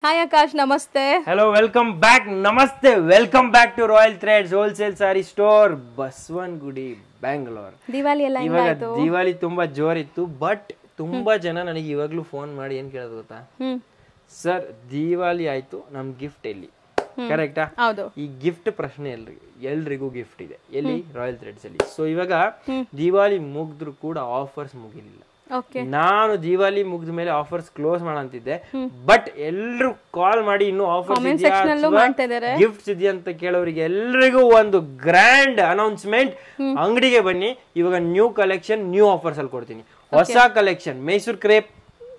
Hi Akash, namaste. Hello, welcome back. Namaste. Welcome back to Royal Threads Wholesale Saree Store, Baswangudi, Bangalore. Diwali ಎಲ್ಲ ಹೆಂಗಾಯ್ತು? ದಿವಾಲಿ ತುಂಬಾ ಜೋರಿತ್ತು, but ತುಂಬಾ ಜನ ನನಗೆ ಇವಾಗ್ಲೂ phone ಮಾಡಿ ಏನ್ ಕೇಳೋದು ಗೊತ್ತಾ? ಸರ್, ದಿವಾಲಿ ಆಯ್ತು, ನಮ್ ಗಿಫ್ಟ್ ಎಲ್ಲಿ? ಕರೆಕ್ಟಾ? ಹೌದು. ಈ ಗಿಫ್ಟ್ ಪ್ರಶ್ನೆ ಎಲ್ರಿಗೂ ಗಿಫ್ಟ್ ಇದೆ. ಎಲ್ಲಿ? ರಾಯಲ್ ಥ್ರೆಡ್ಸ್ ಅಲ್ಲಿ. ಸೊ ಇವಾಗ ದಿವಾಲಿ ಮುಗಿದ್ರು ಕೂಡ ಆಫರ್ಸ್ ಮುಗಿಲಿಲ್ಲ. ನಾನು ದಿವಾಲಿ ಮುಗಿದ ಮೇಲೆ ಆಫರ್ಸ್ ಕ್ಲೋಸ್ ಮಾಡಂತಿದ್ದೆ, ಬಟ್ ಎಲ್ರು ಕಾಲ್ ಮಾಡಿ ಇನ್ನು ಆಫರ್ಸ್ ಇದೆಯಾ, ಗಿಫ್ಟ್ಸ್ ಇದೆಯಾ ಅಂತ ಕೇಳೋರಿಗೆ ಎಲ್ರಿಗೂ ಒಂದು ಗ್ರ್ಯಾಂಡ್ ಅನೌನ್ಸ್ಮೆಂಟ್. ಅಂಗಡಿಗೆ ಬನ್ನಿ, ಇವಾಗ ನ್ಯೂ ಕಲೆಕ್ಷನ್ ನ್ಯೂ ಆಫರ್ಸ್ ಅಲ್ಲಿ ಕೊಡ್ತೀನಿ. ಹೊಸ collection Mysore crepe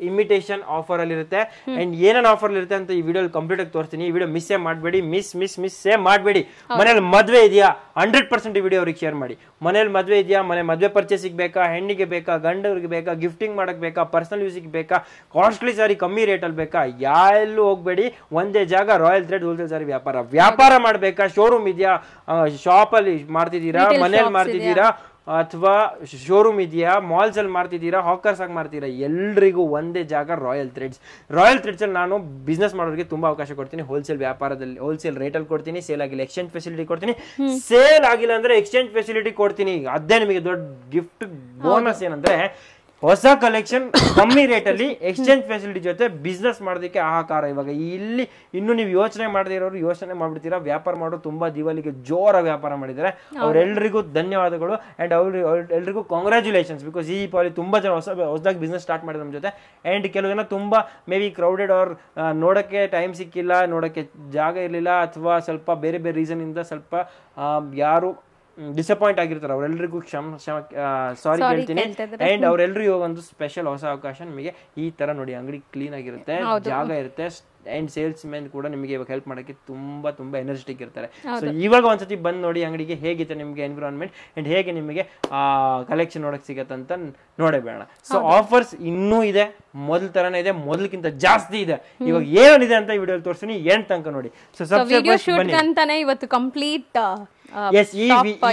imitation offer ಅಲ್ಲಿ ಇರುತ್ತೆ. ಅಂಡ್ ಏನೇನು ಆಫರ್ ಇರುತ್ತೆ ಅಂತ ಈ ವಿಡಿಯೋ ಕಂಪ್ಲೀಟ್ ಆಗಿ ತೋರಿಸ್ತೀನಿ. ಈ ವಿಡಿಯೋ ಮಿಸ್ಸೇ ಮಾಡಬೇಡಿ, ಮಿಸ್ಸೇ ಮಾಡಬೇಡಿ. ಮನೇಲಿ ಮದ್ವೆ ಇದೆಯಾ 100% ಈ ವಿಡಿಯೋ ಅವ್ರಿಗೆ ಶೇರ್ ಮಾಡಿ. ಮನೇಲಿ ಮದ್ವೆ ಇದೆಯಾ, ಮದ್ವೆ ಪರ್ಚೇಸಿಗೆ ಬೇಕಾ, ಹೆಣ್ಣಿಗೆ ಬೇಕಾ, ಗಂಡವ್ರಿಗೆ ಬೇಕಾ, ಗಿಫ್ಟಿಂಗ್ ಮಾಡಕ್ ಬೇಕಾ, ಪರ್ಸನಲ್ ಯೂಸಿಗೆ ಬೇಕಾ, ಕಾಸ್ಟ್ಲಿ ಸಾರಿ ಕಮ್ಮಿ ರೇಟಲ್ಲಿ ಬೇಕಾ, ಎಲ್ಲೂ ಹೋಗ್ಬೇಡಿ. ಒಂದೇ ಜಾಗ, ರಾಯಲ್ ಥ್ರೆಡ್ ಹೋಲ್ಸೇಲ್ ಸಾರಿ ವ್ಯಾಪಾರ ಮಾಡಬೇಕಾ, ಶೋರೂಮ್ ಇದೆಯಾ, ಶಾಪಲ್ಲಿ ಮಾಡ್ತಿದ್ದೀರಾ, ಮನೇಲಿ ಮಾಡ್ತಿದ್ದೀರಾ, ಅಥವಾ ಶೋರೂಮ್ ಇದೆಯಾ, ಮಾಲ್ಸ್ ಅಲ್ಲಿ ಮಾಡ್ತಿದ್ದೀರಾ, ಹಾಕರ್ಸ್ ಆಗಿ ಮಾಡ್ತೀರಾ, ಎಲ್ರಿಗೂ ಒಂದೇ ಜಾಗ ರಾಯಲ್ ಥ್ರೆಡ್ಸ್. ರಾಯಲ್ ಥ್ರೆಡ್ಸ್ ಅಲ್ಲಿ ನಾನು ಬಿಸ್ನೆಸ್ ಮಾಡೋರಿಗೆ ತುಂಬಾ ಅವಕಾಶ ಕೊಡ್ತೀನಿ. ಹೋಲ್ಸೇಲ್ ವ್ಯಾಪಾರದಲ್ಲಿ ಹೋಲ್ಸೇಲ್ ರೇಟ್ ಅಲ್ಲಿ ಕೊಡ್ತೀನಿ. ಸೇಲ್ ಆಗಿಲ್ಲ ಎಕ್ಸ್ಚೇಂಜ್ ಫೆಸಿಲಿಟಿ ಕೊಡ್ತೀನಿ. ಸೇಲ್ ಆಗಿಲ್ಲ ಅಂದ್ರೆ ಎಕ್ಸ್ಚೇಂಜ್ ಫೆಸಿಲಿಟಿ ಕೊಡ್ತೀನಿ. ಅದೇ ನಿಮಗೆ ದೊಡ್ಡ ಗಿಫ್ಟ್ ಬೋನಸ್ ಏನಂದ್ರೆ, ಹೊಸ ಕಲೆಕ್ಷನ್ ಕಮ್ಮಿ ರೇಟ್ ಅಲ್ಲಿ ಎಕ್ಸ್ಚೇಂಜ್ ಫೆಸಿಲಿಟಿ ಜೊತೆ ಬಿಸ್ನೆಸ್ ಮಾಡೋದಕ್ಕೆ ಹಾಹಾಕಾರ. ಇವಾಗ ಇಲ್ಲಿ ಇನ್ನು ನೀವು ಯೋಚನೆ ಮಾಡದೇ ಇರೋರು ಯೋಚನೆ ಮಾಡ್ಬಿಡ್ತೀರಾ. ವ್ಯಾಪಾರ ಮಾಡೋರು ತುಂಬಾ ದಿವಾಲಿಗೆ ಜೋರ ವ್ಯಾಪಾರ ಮಾಡಿದ್ದಾರೆ. ಅವ್ರೆಲ್ರಿಗೂ ಧನ್ಯವಾದಗಳು. ಅಂಡ್ ಎಲ್ರಿಗೂ ಕಾಂಗ್ರ್ಯಾಚುಲೇಷನ್ಸ್. ಬಿಕಾಸ್ ಈ ಪಾಲಿ ತುಂಬಾ ಜನ ಹೊಸದಾಗಿ ಬಿಸ್ನೆಸ್ ಸ್ಟಾರ್ಟ್ ಮಾಡಿದ್ರು ನಮ್ಮ ಜೊತೆ. ಅಂಡ್ ಕೆಲವು ಜನ ತುಂಬಾ ಮೇ ಬಿ ಕ್ರೌಡೆಡ್ ಅವ್ರು ನೋಡಕ್ಕೆ ಟೈಮ್ ಸಿಕ್ಕಿಲ್ಲ, ನೋಡಕ್ಕೆ ಜಾಗ ಇರಲಿಲ್ಲ, ಅಥವಾ ಸ್ವಲ್ಪ ಬೇರೆ ಬೇರೆ ರೀಸನ್ ಇಂದ ಸ್ವಲ್ಪ ಯಾರು ಡಿಸಪಾಯಿಂಟ್ ಆಗಿರ್ತಾರೆ. ಅವರೆಲ್ಲರಿಗೂ ಸಾರಿ ಹೇಳ್ತೀನಿ. ಅಂಡ್ ಅವರೆಲ್ಲರಿಗೂ ಒಂದು ಸ್ಪೆಷಲ್ ಹೊಸ ಅವಕಾಶ. ನಿಮಗೆ ಈ ತರ ನೋಡಿ, ಅಂಗಡಿ ಕ್ಲೀನ್ ಆಗಿರುತ್ತೆ, ಜಾಗ ಇರುತ್ತೆ, ಅಂಡ್ ಸೇಲ್ಸ್ ಮೆನ್ ಕೂಡ ನಿಮಗೆ ಇವಾಗ ಹೆಲ್ಪ್ ಮಾಡೋಕ್ಕೆ ತುಂಬಾ ತುಂಬಾ ಎನರ್ಜೆಟಿಕ್ ಇರ್ತಾರೆ. ಸೊ ಇವಾಗ ಒಂದ್ಸತಿ ಬಂದ್ ನೋಡಿ ಅಂಗಡಿಗೆ, ಹೇಗಿತ್ತು ನಿಮಗೆ ಎನ್ವಿರಾನ್ಮೆಂಟ್ ಅಂಡ್ ಹೇಗೆ ನಿಮಗೆ ಕಲೆಕ್ಷನ್ ನೋಡಕ್ ಸಿಗತ್ತೆ ಅಂತ ನೋಡಬೇಡ. ಸೊ ಆಫರ್ಸ್ ಇನ್ನೂ ಇದೆ, ಮೊದಲ ತರನೇ ಇದೆ, ಮೊದಲಕ್ಕಿಂತ ಜಾಸ್ತಿ ಇದೆ. ಇವಾಗ ಏನಿದೆ ಅಂತ ಈ ವಿಡಿಯೋ ತೋರಿಸ್ತೀನಿ, ಏನ್ ತನಕ ನೋಡಿ. ಸೊ ಇವತ್ತು ಕಂಪ್ಲೀಟ್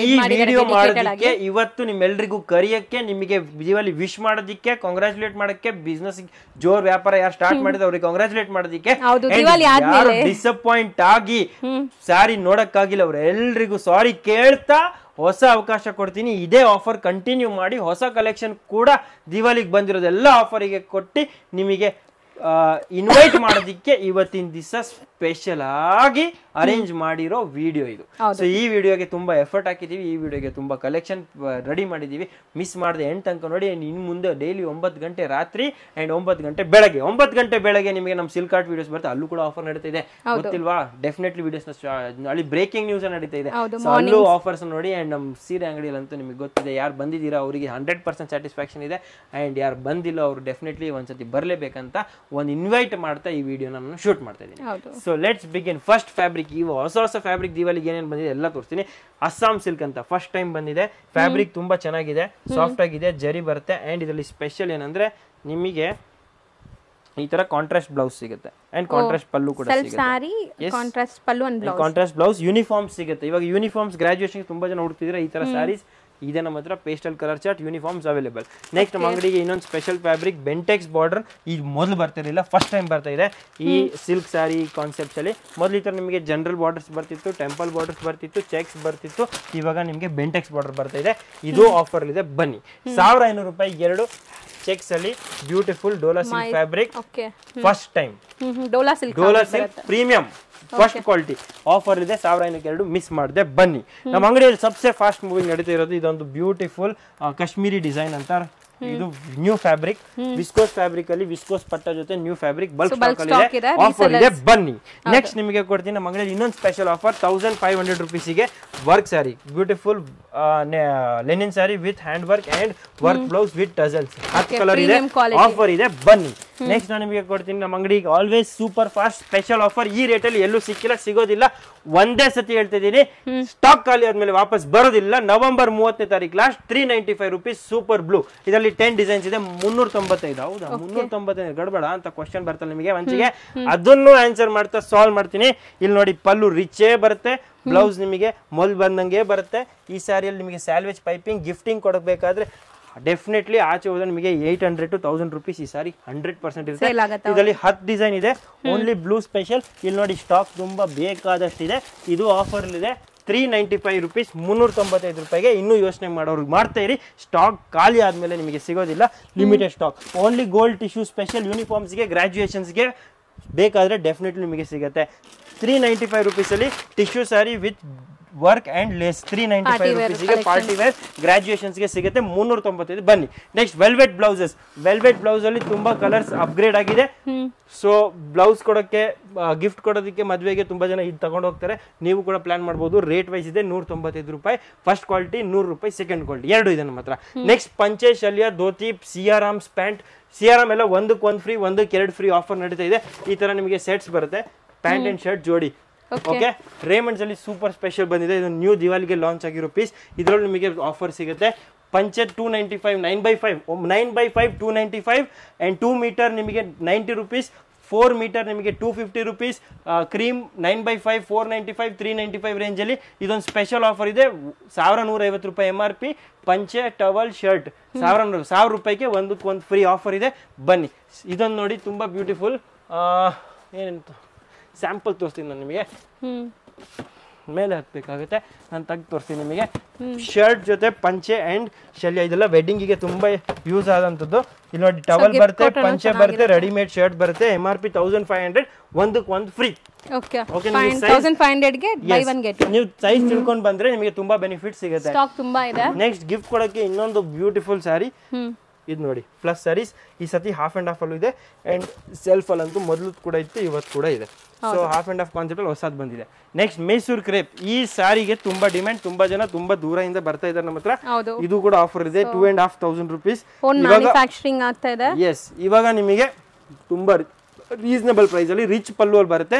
ಈ ವಿಡಿಯೋ ಮಾಡೋದಕ್ಕೆ, ಇವತ್ತು ನಿಮ್ಮೆಲ್ರಿಗೂ ಕರಿಯಕ್ಕೆ, ನಿಮಗೆ ದಿವಾಲಿ ವಿಶ್ ಮಾಡೋದಿಕ್ಕೆ, ಕಾಂಗ್ರಾಚುಲೇಟ್ ಮಾಡಕ್ಕೆ, ಬಿಸ್ನೆಸ್ ಜೋರ್ ವ್ಯಾಪಾರ ಯಾರು ಸ್ಟಾರ್ಟ್ ಮಾಡಿದ್ರೆ ಅವ್ರಿಗೆ ಕಾಂಗ್ರಾಚುಲೇಟ್ ಮಾಡೋದಿಕ್ಕೆ, ಯಾರು ಡಿಸಪಾಯಿಂಟ್ ಆಗಿ ಸಾರಿ ನೋಡಕ್ಕಾಗಿಲ್ಲ ಅವ್ರ ಎಲ್ರಿಗೂ ಸಾರಿ ಕೇಳ್ತಾ ಹೊಸ ಅವಕಾಶ ಕೊಡ್ತೀನಿ. ಇದೇ ಆಫರ್ ಕಂಟಿನ್ಯೂ ಮಾಡಿ. ಹೊಸ ಕಲೆಕ್ಷನ್ ಕೂಡ ದಿವಾಲಿಗೆ ಬಂದಿರೋದೆಲ್ಲ ಆಫರಿಗೆ ಕೊಟ್ಟು ನಿಮಗೆ ಇನ್ವೈಟ್ ಮಾಡೋದಿಕ್ಕೆ ಇವತ್ತಿನ ದಿವಸ ಸ್ಪೆಷಲ್ ಆಗಿ ಅರೇಂಜ್ ಮಾಡಿರೋ ವಿಡಿಯೋ ಇದು. ಸೊ ಈ ವಿಡಿಯೋಗೆ ತುಂಬಾ ಎಫರ್ಟ್ ಹಾಕಿದೀವಿ, ಈ ವಿಡಿಯೋಗೆ ತುಂಬಾ ಕಲೆಕ್ಷನ್ ರೆಡಿ ಮಾಡಿದೀವಿ. ಮಿಸ್ ಮಾಡದೆ ಎಂಡ್ ತನಕ ನೋಡಿ. ಇನ್ನು ಮುಂದೆ ಡೈಲಿ 9 ಗಂಟೆ ರಾತ್ರಿ ಅಂಡ್ 9 ಗಂಟೆ ಬೆಳಗ್ಗೆ, 9 ಗಂಟೆ ಬೆಳಗ್ಗೆ ನಿಮಗೆ ನಮ್ಮ ಸಿಲ್ಕ್ ಆರ್ಟ್ ವಿಡಿಯೋಸ್ ಬರುತ್ತೆ. ಅಲ್ಲೂ ಕೂಡ ಆಫರ್ ನಡೀತಾ ಇದೆ, ಗೊತ್ತಿಲ್ವಾ? ಡೆಫಿನೆಟ್ಲಿ ವಿಡಿಯೋಸ್ ಅಲ್ಲಿ ಬ್ರೇಕಿಂಗ್ ನ್ಯೂಸ್ ನಡೀತಾ ಇದೆ. ಅಲ್ಲೂ ಆಫರ್ಸ್ ನೋಡಿ. ಅಂಡ್ ನಮ್ಮ ಸೀರೆ ಅಂಗಡಿಯಲ್ಲಂತೂ ನಿಮಗೆ ಗೊತ್ತಿದೆ, ಯಾರು ಬಂದಿದ್ದೀರಾ ಅವರಿಗೆ 100% ಸ್ಯಾಟಿಸ್ಫ್ಯಾಕ್ಷನ್ ಇದೆ. ಅಂಡ್ ಯಾರು ಬಂದಿಲ್ಲ ಅವರು ಡೆಫಿನೆಟ್ಲಿ ಒಂದ್ಸತಿ ಬರಲೇಬೇಕಂತ ಒಂದು ಇನ್ವೈಟ್ ಮಾಡ್ತಾ ಈ ವಿಡಿಯೋ ನಾನು ಶೂಟ್ ಮಾಡ್ತಾ ಇದ್ದೀನಿ. So let's begin. First fabric, ಇವು ಹೊಸ ಫ್ಯಾಬ್ರಿಕ್ ದಿವಾಲಿಗೆ ಏನೇನು ಬಂದಿದೆ ಎಲ್ಲ ತೋರಿಸ್ತೀನಿ. ಅಸ್ಸಾಂ ಸಿಲ್ಕ್ ಅಂತ ಫಸ್ಟ್ ಟೈಮ್ ಬಂದಿದೆ. ಫ್ಯಾಬ್ರಿಕ್ ತುಂಬಾ ಚೆನ್ನಾಗಿದೆ, ಸಾಫ್ಟ್ ಆಗಿದೆ, ಜರಿ ಬರುತ್ತೆ. ಅಂಡ್ ಇದರಲ್ಲಿ ಸ್ಪೆಷಲ್ ಏನಂದ್ರೆ, ನಿಮಗೆ ಈ ತರ ಕಾಂಟ್ರಾಸ್ಟ್ ಬ್ಲೌಸ್ ಸಿಗುತ್ತೆ ಅಂಡ್ ಕಾಂಟ್ರಾಸ್ಟ್ ಪಲ್ಲು ಕೂಡ ಸಿಗುತ್ತೆ. ಕಾಂಟ್ರಾಸ್ಟ್ ಬ್ಲೌಸ್ ಯೂನಿಫಾರ್ಮ್ ಸಿಗುತ್ತೆ. ಇವಾಗ ಯೂನಿಫಾರ್ಮ್ಸ್ ಗ್ರಾಜುಯೇಷನ್ ತುಂಬಾ ಜನ ಹುಡುಕ್ತಿದ್ರೆ ಈ ತರ ಸ್ಯಾರೀಸ್ ಇದೆ ನಮ್ಮ ಹತ್ರ. Pastel colour chart uniforms available. Next ನಮ್ಮ ಅಂಗಡಿಗೆ ಇನ್ನೊಂದು ಸ್ಪೆಷಲ್ ಫ್ಯಾಬ್ರಿಕ್ ಬೆಂಟೆಕ್ಸ್ ಬಾರ್ಡರ್. ಇದು ಮೊದಲು ಬರ್ತಿರಲಿಲ್ಲ, ಫಸ್ಟ್ ಟೈಮ್ ಬರ್ತಾ ಇದೆ ಈ ಸಿಲ್ಕ್ ಸ್ಯಾರಿ ಕಾನ್ಸೆಪ್ಟ್ಸ್ ಅಲ್ಲಿ. ಮೊದಲು ಈ ತರ ನಿಮಗೆ ಜನರಲ್ ಬಾರ್ಡರ್ಸ್ ಬರ್ತಿತ್ತು, ಟೆಂಪಲ್ ಬಾರ್ಡರ್ಸ್ ಬರ್ತಿತ್ತು, ಚೆಕ್ಸ್ ಬರ್ತಿತ್ತು. ಇವಾಗ ನಿಮಗೆ ಬೆಂಟೆಕ್ಸ್ ಬಾರ್ಡರ್ ಬರ್ತಾ ಇದೆ. ಇದು ಆಫರ್ ಇದೆ, ಬನ್ನಿ. 1500 ರೂಪಾಯಿ 2 ಚೆಕ್ಸ್ ಅಲ್ಲಿ beautiful Dhola silk fabric. First time Dhola silk premium first quality offer ಇದೆ. 1502 ಮಿಸ್ ಮಾಡದೆ ಬನ್ನಿ. ನಮ್ಮ ಅಂಗಡಿಯಲ್ಲಿ ಸಬ್ಸೆ ಫಾಸ್ಟ್ ಮೂವಿಂಗ್ ನಡೀತಾ ಇರೋದು ಇದೊಂದು ಬ್ಯೂಟಿಫುಲ್ ಕಾಶ್ಮೀರಿ ಡಿಸೈನ್ ಅಂತ. ಇದು ನ್ಯೂ ಫ್ಯಾಬ್ರಿಕ್, ವಿಸ್ಕೋಸ್ ಫ್ಯಾಬ್ರಿಕ್ ಅಲ್ಲಿ ವಿಸ್ಕೋಸ್ ಪಟ್ಟ ಜೊತೆ ನ್ಯೂ ಫ್ಯಾಬ್ರಿಕ್ ಬಲ್ಕ್ ಸ್ಟಾಕ್ ಅಲ್ಲಿ ಇದೆ, ಆಫರ್ ಇದೆ, ಬನ್ನಿ. ನೆಕ್ಸ್ಟ್ ನಿಮಗೆ ಕೊಡ್ತೀನಿ ನಮ್ಮ ಅಂಗಡಿಯಲ್ಲಿ ಇನ್ನೊಂದು ಸ್ಪೆಷಲ್ ಆಫರ್ 1500 ರುಪೀಸಿಗೆ work sari, beautiful linen sari with hand work and work blouse with tassels. 10 colour ಇದೆ, ಆಫರ್ ಇದೆ, ಬನ್ನಿ. ನೆಕ್ಸ್ಟ್ ನಾನು ನಿಮಗೆ ಕೊಡ್ತೀನಿ ನಮ್ಮ ಅಂಗಡಿಗೆ always super fast special offer. ಈ ರೇಟಲ್ಲಿ ಎಲ್ಲೂ ಸಿಕ್ಕಿಲ್ಲ, ಸಿಗೋದಿಲ್ಲ. ಒಂದೇ ಸತಿ ಹೇಳ್ತಾ ಇದ್ದೀನಿ, ಸ್ಟಾಕ್ ಖಾಲಿ ಆದ್ಮೇಲೆ ವಾಪಸ್ ಬರೋದಿಲ್ಲ. ನವೆಂಬರ್ 30ನೇ ತಾರೀಕು ಲಾಸ್ಟ್ 395 ರುಪೀಸ್ ಸೂಪರ್ ಬ್ಲೂ. ಇದರಲ್ಲಿ 10 ಡಿಸೈನ್ಸ್ ಇದೆ, 395. ಹೌದಾ 395 ಗಡಬಡ ಅಂತ ಕ್ವಶನ್ ಬರ್ತಲ್ಲ ನಿಮಗೆ ಮಂಚಿಗೆ, ಅದನ್ನು ಆನ್ಸರ್ ಮಾಡ್ತಾ ಸಾಲ್ವ್ ಮಾಡ್ತೀನಿ. ಇಲ್ಲಿ ನೋಡಿ, ಪಲ್ಲು ರಿಚೇ ಬರುತ್ತೆ, ಬ್ಲೌಸ್ ನಿಮಗೆ ಮೊದಲು ಬಂದಂಗೆ ಬರುತ್ತೆ. ಈ ಸ್ಯಾರಿಯಲ್ಲಿ ನಿಮಗೆ ಸ್ಯಾಲ್ವೇಜ್ ಪೈಪಿಂಗ್ ಗಿಫ್ಟಿಂಗ್ ಕೊಡಬೇಕಾದ್ರೆ ಡೆಫಿನೆಟ್ಲಿ ಆಚೆ ಹೋದ್ರೆ ನಿಮಗೆ 800 to 1000 ರೂಪೀಸ್ ಈ ಸಾರಿ 100% ಇರುತ್ತೆ. ಸೇಲ್ ಆಗುತ್ತೆ. ಇದರಲ್ಲಿ 10 ಡಿಸೈನ್ ಇದೆ, ಓನ್ಲಿ ಬ್ಲೂ ಸ್ಪೆಷಲ್. ಇಲ್ಲಿ ನೋಡಿ ಸ್ಟಾಕ್ ತುಂಬಾ ಬೇಕಾದಷ್ಟಿದೆ. ಇದು ಆಫರ್ ಇದೆ 395 ರೂಪೀಸ್, 395 ರೂಪಾಯಿಗೆ. ಇನ್ನೂ ಯೋಚನೆ ಮಾಡೋರು ಮಾಡ್ತಾ ಇರಿ, ಸ್ಟಾಕ್ ಖಾಲಿ ಆದಮೇಲೆ ನಿಮಗೆ ಸಿಗೋದಿಲ್ಲ, limited stock. Only gold tissue special ಯೂನಿಫಾರ್ಮ್ಸ್ಗೆ, ಗ್ರಾಜುಯೇಷನ್ಸ್ಗೆ ಬೇಕಾದರೆ ಡೆಫಿನೆಟ್ಲಿ ನಿಮಗೆ ಸಿಗುತ್ತೆ. 395 ರೂಪೀಸಲ್ಲಿ tissue sari with work and lace 395 ರೂಪೀಸಿಗೆ ಪಾರ್ಟಿ ವೇರ್ ಗ್ರಾಜುಯೇಷನ್ಸ್ಗೆ ಸಿಗುತ್ತೆ. 395. ಬನ್ನಿ ನೆಕ್ಸ್ಟ್ ವೆಲ್ವೆಟ್ ಬ್ಲೌಸಸ್. ವೆಲ್ವೆಟ್ ಬ್ಲೌಸಲ್ಲಿ ತುಂಬ ಕಲರ್ಸ್ ಅಪ್ಗ್ರೇಡ್ ಆಗಿದೆ. ಸೊ ಬ್ಲೌಸ್ ಕೊಡೋಕ್ಕೆ, ಗಿಫ್ಟ್ ಕೊಡೋದಕ್ಕೆ, ಮದುವೆಗೆ ತುಂಬ ಜನ ಇದು ತಗೊಂಡು ಹೋಗ್ತಾರೆ. ನೀವು ಕೂಡ ಪ್ಲಾನ್ ಮಾಡ್ಬೋದು. ರೇಟ್ ವೈಸ್ ಇದೆ 195 ರೂಪಾಯಿ ಫಸ್ಟ್ ಕ್ವಾಲಿಟಿ, 100 ರೂಪಾಯಿ ಸೆಕೆಂಡ್ ಕ್ವಾಲಿಟಿ, ಎರಡು ಇದೆ ನಮ್ಮ ಹತ್ರ. ನೆಕ್ಸ್ಟ್ ಪಂಚೆ, ಶಲ್ಯ, ಧೋತಿ, ಸಿಯಾರಾಮ್ಸ್ ಪ್ಯಾಂಟ್. ಸಿಯಾರಾಮ್ ಎಲ್ಲ ಒಂದಕ್ಕೆ ಫ್ರೀ, ಒಂದಕ್ಕೆ 2 ಫ್ರೀ ಆಫರ್ ನಡೀತಾ ಇದೆ. ಈ ತರ ನಿಮಗೆ ಸೆಟ್ಸ್ ಬರುತ್ತೆ, ಪ್ಯಾಂಟ್ ಅಂಡ್ ಶರ್ಟ್ ಜೋಡಿ. ಓಕೆ, ರೇಮಂಡ್ಸ್ ಅಲ್ಲಿ ಸೂಪರ್ ಸ್ಪೆಷಲ್ ಬಂದಿದೆ, ಇದು ನ್ಯೂ ದಿವಾಲಿಗೆ ಲಾಂಚ್ ಆಗಿರೋ ಪೀಸ್. ಇದರಲ್ಲಿ ನಿಮಗೆ ಆಫರ್ ಸಿಗುತ್ತೆ. ಪಂಚೆ 295, 9x5 295 ಅಂಡ್ 2 ಮೀಟರ್ ನಿಮಗೆ 90 ರೂಪೀಸ್, 4 ಮೀಟರ್ ನಿಮಗೆ 250 ರೂಪೀಸ್. ಕ್ರೀಮ್ 9x5 495, 395 ರೇಂಜಲ್ಲಿ ಇದೊಂದು ಸ್ಪೆಷಲ್ ಆಫರ್ ಇದೆ. 1150 ರೂಪಾಯಿ MRP. ಪಂಚೆ, ಟವಲ್, ಶರ್ಟ್ 1000 ರೂಪಾಯಿಗೆ ಒಂದಕ್ಕೊಂದು ಫ್ರೀ ಆಫರ್ ಇದೆ. ಬನ್ನಿ ಇದೊಂದು ನೋಡಿ, ತುಂಬ ಬ್ಯೂಟಿಫುಲ್. ಏನಂತ ಸ್ಯಾಂಪಲ್ ತೋರಿಸ್ತೀನಿ ನಾನು ನಿಮಗೆ, ಮೇಲೆ ಹಾಕ್ಬೇಕಾಗುತ್ತೆ, ನಾನು ತೆಗೆದು ತೋರಿಸ್ತೀನಿ ನಿಮಗೆ. ಶರ್ಟ್ ಜೊತೆ ಪಂಚೆ ಅಂಡ್ ಶಲ್ಯ, ಇದೆಲ್ಲ ವೆಡ್ಡಿಂಗಿಗೆ ತುಂಬಾ ಯೂಸ್ ಆದಂಥದ್ದು. ಇಲ್ಲಿ ನೋಡಿ ಟವಲ್ ಬರುತ್ತೆ, ಪಂಚೆ ಬರುತ್ತೆ, ರೆಡಿಮೇಡ್ ಶರ್ಟ್ ಬರುತ್ತೆ. MRP 1500, ಒಂದಕ್ಕೊಂದು ಫ್ರೀ. ನೀವು ಸೈಜ್ ತಿಳ್ಕೊಂಡು ಬಂದ್ರೆ ನಿಮಗೆ ತುಂಬಾ ಬೆನಿಫಿಟ್ ಸಿಗುತ್ತೆ. ನೆಕ್ಸ್ಟ್ ಗಿಫ್ಟ್ ಕೊಡಕ್ಕೆ ಇನ್ನೊಂದು ಬ್ಯೂಟಿಫುಲ್ ಸ್ಯಾರಿ, ಇದು ನೋಡಿ ಪ್ಲಸ್ ಸ್ಯಾರೀಸ್. ಈ ಸತಿ ಹಾಫ್ ಅಂಡ್ ಹಾಫ್ ಅಲ್ಲೂ ಇದೆ, ಅಂಡ್ ಸೆಲ್ಫ್ ಅಲ್ಲಂತೂ ಮೊದಲು ಕೂಡ ಇತ್ತು, ಇವತ್ತು ಕೂಡ ಇದೆ. So half and half concept ಅಲ್ಲಿ ಹೊಸದು ಬಂದಿದೆ. Next Mysuru crepe. ಈ ಸ್ಯಾರಿಗೆ ತುಂಬಾ ಡಿಮ್ಯಾಂಡ್, ತುಂಬಾ ಜನ ತುಂಬಾ ದೂರದಿಂದ ಬರ್ತಾ ಇದ್ದಾರೆ ನಮ್ಮ ಹತ್ರ. ಇದು ಕೂಡ ಆಫರ್ ಇದೆ 2500 ರೂಪೀಸ್. ಎಸ್, ಇವಾಗ ನಿಮಗೆ ತುಂಬಾ ರೀಸನಬಲ್ ಪ್ರೈಸ್ ಅಲ್ಲಿ ರಿಚ್ ಪಲ್ಲು ಅಲ್ಲಿ ಬರುತ್ತೆ.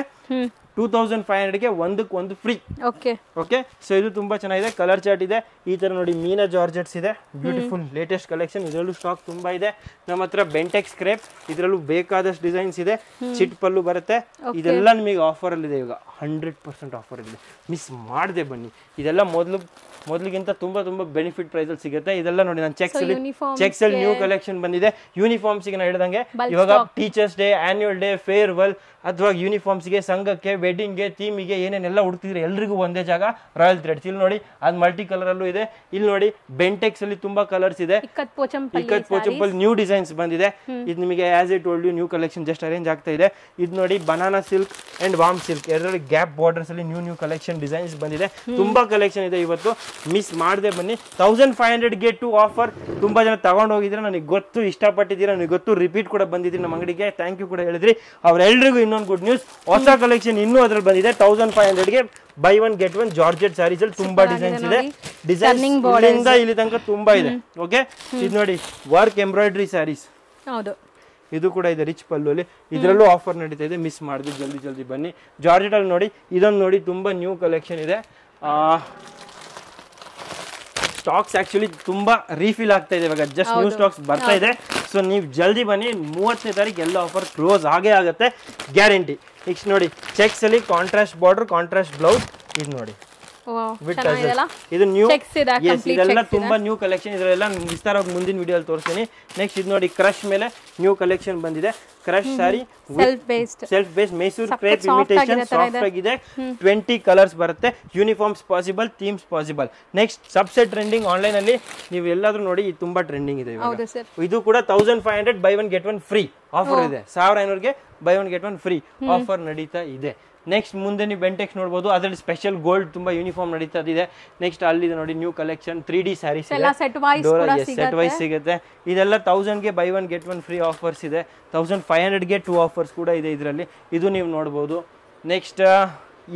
2500ಗೆ ಒಂದಕ್ಕೊಂದು ಫ್ರೀ. ಓಕೆ, ಸೊ ಇದು ತುಂಬಾ ಚೆನ್ನಾಗಿದೆ. ಕಲರ್ ಚಾರ್ಟ್ ಇದೆ. ಈ ತರ ನೋಡಿ ಮೀನಾ ಜಾರ್ಜೆಟ್ಸ್ ಇದೆ, ಬ್ಯೂಟಿಫುಲ್ ಲೇಟೆಸ್ಟ್ ಕಲೆಕ್ಷನ್. ಇದರಲ್ಲೂ ಸ್ಟಾಕ್ ತುಂಬಾ ಇದೆ ನಮ್ಮ ಹತ್ರ. ಬೆಂಟೆಕ್ಸ್ ಕ್ರೇಪ್, ಇದರಲ್ಲೂ ಬೇಕಾದಷ್ಟು ಡಿಸೈನ್ಸ್ ಇದೆ. ಚಿಟ್ ಪಲ್ಲು ಬರುತ್ತೆ. ಇದೆಲ್ಲ ನಿಮಗೆ ಆಫರ್ ಅಲ್ಲಿ ಇದೆ, ಇವಾಗ 100% ಆಫರ್ ಇದೆ. ಮಿಸ್ ಮಾಡದೆ ಬನ್ನಿ. ಇದೆಲ್ಲ ಮೊದಲಿಗಿಂತ ತುಂಬಾ ಬೆನಿಫಿಟ್ ಪ್ರೈಸ್ ಅಲ್ಲಿ ಸಿಗುತ್ತೆ. ಇದೆಲ್ಲ ನೋಡಿ, ನಾನು ಚೆಕ್ಸ್ ಅಲ್ಲಿ ನ್ಯೂ ಕಲೆಕ್ಷನ್ ಬಂದಿದೆ. ಯೂನಿಫಾರ್ಮ್ಸ್ ಗೆ ನಾನು ಹೇಳಿದಂಗೆ ಇವಾಗ teachers day, annual day, farewell ಅಥವಾ ಯೂನಿಫಾರ್ಮ್ಸ್ಗೆ, ಸಂಘಕ್ಕೆ, ವೆಡ್ಡಿಂಗ್ಗೆ, ಥೀಮಿಗೆ ಏನೇನೆಲ್ಲ ಹುಡುಕ್ತಿದ್ರೆ ಎಲ್ರಿಗೂ ಒಂದೇ ಜಾಗ, ರಾಯಲ್ ಥ್ರೆಡ್ಸ್. ಇಲ್ಲಿ ನೋಡಿ ಅದು ಮಲ್ಟಿ ಕಲರ್ ಅಲ್ಲೂ ಇದೆ. ಇಲ್ಲಿ ನೋಡಿ ಬೆಂಟೆಕ್ಸ್ ಅಲ್ಲಿ ತುಂಬಾ ಕಲರ್ಸ್ ಇದೆ. ಇಕ್ಕತ್ ಪೋಚಂಪಲ್ ನ್ಯೂ ಡಿಸೈನ್ಸ್ ಬಂದಿದೆ. ಇದು ನಿಮಗೆ as it told you new collection just arrange ಆಗ್ತಾ ಇದೆ. ಇದು ನೋಡಿ ಬನಾನಾ ಸಿಲ್ಕ್ ಅಂಡ್ ವಾಮ್ ಸಿಲ್ಕ್, ಎರಡರಲ್ಲಿ ಗ್ಯಾಪ್ ಬಾರ್ಡರ್ಸ್ ಅಲ್ಲಿ ನ್ಯೂ ಕಲೆಕ್ಷನ್ ಡಿಸೈನ್ಸ್ ಬಂದಿದೆ. ತುಂಬಾ ಕಲೆಕ್ಷನ್ ಇದೆ ಇವತ್ತು, ಮಿಸ್ ಮಾಡದೆ ಬನ್ನಿ. 1500ಗೆ 2 ಆಫರ್. ತುಂಬಾ ಜನ ತಗೊಂಡು ಹೋಗಿದ್ರೆ, ನನಗೆ ಗೊತ್ತು, ಇಷ್ಟಪಟ್ಟಿದ್ದೀರಾ, ನನಗೆ ಗೊತ್ತು, ರಿಪೀಟ್ ಕೂಡ ಬಂದಿದ್ದೀರಿ ನಮ್ಮ ಅಂಗಡಿಗೆ. ಥ್ಯಾಂಕ್ ಯು ಕೂಡ ಹೇಳಿದ್ರಿ. ಅವರೆಲ್ಲರಿಗೂ ಇನ್ನೊಂದು ಗುಡ್ ನ್ಯೂಸ್, ಹೊಸ ಕಲೆಕ್ಷನ್ ಇನ್ನೂ ಅದ್ರಲ್ಲಿ ಬಂದಿದೆ. 1500ಗೆ ಬೈ 1 get 1 ಜಾರ್ಜೆಟ್ ಸ್ಯಾರೀಸ್ ಅಲ್ಲಿ ತುಂಬಾ ಡಿಸೈನ್ಸ್ ಇದೆ. ಡಿಸೈನ್ ಇಲ್ಲಿಂದ ಇಲ್ಲಿ ತನಕ ತುಂಬಾ ಇದೆ. ಓಕೆ, ಇದು ನೋಡಿ ವರ್ಕ್ ಎಂಬ್ರಾಯ್ಡ್ರಿ ಸ್ಯಾರೀಸ್, ಇದು ಕೂಡ ಇದೆ ರಿಚ್ ಪಲ್ಲು ಅಲ್ಲಿ. ಇದರಲ್ಲೂ ಆಫರ್ ನಡೀತಾ ಇದೆ, ಮಿಸ್ ಮಾಡಿದ್ವಿ, ಜಲ್ದಿ ಬನ್ನಿ. ಜಾರ್ಜೆಟ್ ಅಲ್ಲಿ ನೋಡಿ, ಇದೊಂದು ನೋಡಿ ತುಂಬಾ ನ್ಯೂ ಕಲೆಕ್ಷನ್ ಇದೆ. ಸ್ಟಾಕ್ಸ್ ಆಕ್ಚುಲಿ ತುಂಬಾ ರೀಫಿಲ್ ಆಗ್ತಾ ಇದೆ ಇವಾಗ, ಜಸ್ಟ್ ನ್ಯೂ ಸ್ಟಾಕ್ಸ್ ಬರ್ತಾ ಇದೆ. ಸೊ ನೀವು ಜಲ್ದಿ ಬನ್ನಿ, 30ನೇ ತಾರೀಕು ಎಲ್ಲ ಆಫರ್ ಕ್ಲೋಸ್ ಆಗೇ ಆಗುತ್ತೆ, ಗ್ಯಾರಂಟಿ. ನೆಕ್ಸ್ಟ್ ನೋಡಿ ಚೆಕ್ಸ್ ಅಲ್ಲಿ ಕಾಂಟ್ರಾಸ್ಟ್ ಬಾರ್ಡರ್, ಕಾಂಟ್ರಾಸ್ಟ್ ಬ್ಲೌಸ್. ಇದು ನೋಡಿ ಇದು ನ್ಯೂ, ಇದೆಲ್ಲ ತುಂಬಾ ನ್ಯೂ ಕಲೆಕ್ಷನ್. ಇದೆಲ್ಲ ವಿಸ್ತಾರವಾಗಿ ಮುಂದಿನ ವಿಡಿಯೋ ಅಲ್ಲಿ ತೋರಿಸ್ತೀನಿ. ನೆಕ್ಸ್ಟ್ ಇದು ನೋಡಿ ಕ್ರಶ್ ಮೇಲೆ ನ್ಯೂ ಕಲೆಕ್ಷನ್ ಬಂದಿದೆ. Crush sari self based Mysore crepe imitation, soft ಆಗಿದೆ. 20 ಕಲರ್ಸ್ ಬರುತ್ತೆ. Uniforms possible, themes possible. Next ಸಬ್ಸೆಟ್ ಟ್ರೆಂಡಿಂಗ್ ಆನ್ಲೈನ್ ಅಲ್ಲಿ ನೀವು ಎಲ್ಲಾದ್ರೂ ನೋಡಿ, ಇದು ತುಂಬಾ ಟ್ರೆಂಡಿಂಗ್ ಇದೆ ಇವಾಗ. ಇದು ಕೂಡ 1500 ಬೈ 1 get 1 ಫ್ರೀ ಆಫರ್ ಇದೆ. 1500ಗೆ ಬೈ 1 get 1 ಫ್ರೀ ಆಫರ್ ನಡೀತಾ ಇದೆ. ನೆಕ್ಸ್ಟ್ ಮುಂದೆ ನೀವು ಬೆಂಟೆಕ್ಸ್ ನೋಡಬಹುದು, ಅದರಲ್ಲಿ ಸ್ಪೆಷಲ್ ಗೋಲ್ಡ್ ತುಂಬಾ ಯೂನಿಫಾರ್ಮ್ ನಡೀತಾ ಇದೆ. ನೆಕ್ಸ್ಟ್ ಅಲ್ಲಿ ನೋಡಿ new collection 3D saris set wise ಸಿಗುತ್ತೆ. ಇದೆಲ್ಲ 1000ಗೆ ಬೈ 1 get 1 ಫ್ರೀ ಆಫರ್ಸ್ ಇದೆ. 1500ಗೆ 2 ಆಫರ್ಸ್ ಕೂಡ ಇದೆ ಇದರಲ್ಲಿ, ಇದು ನೀವು ನೋಡಬಹುದು. ನೆಕ್ಸ್ಟ್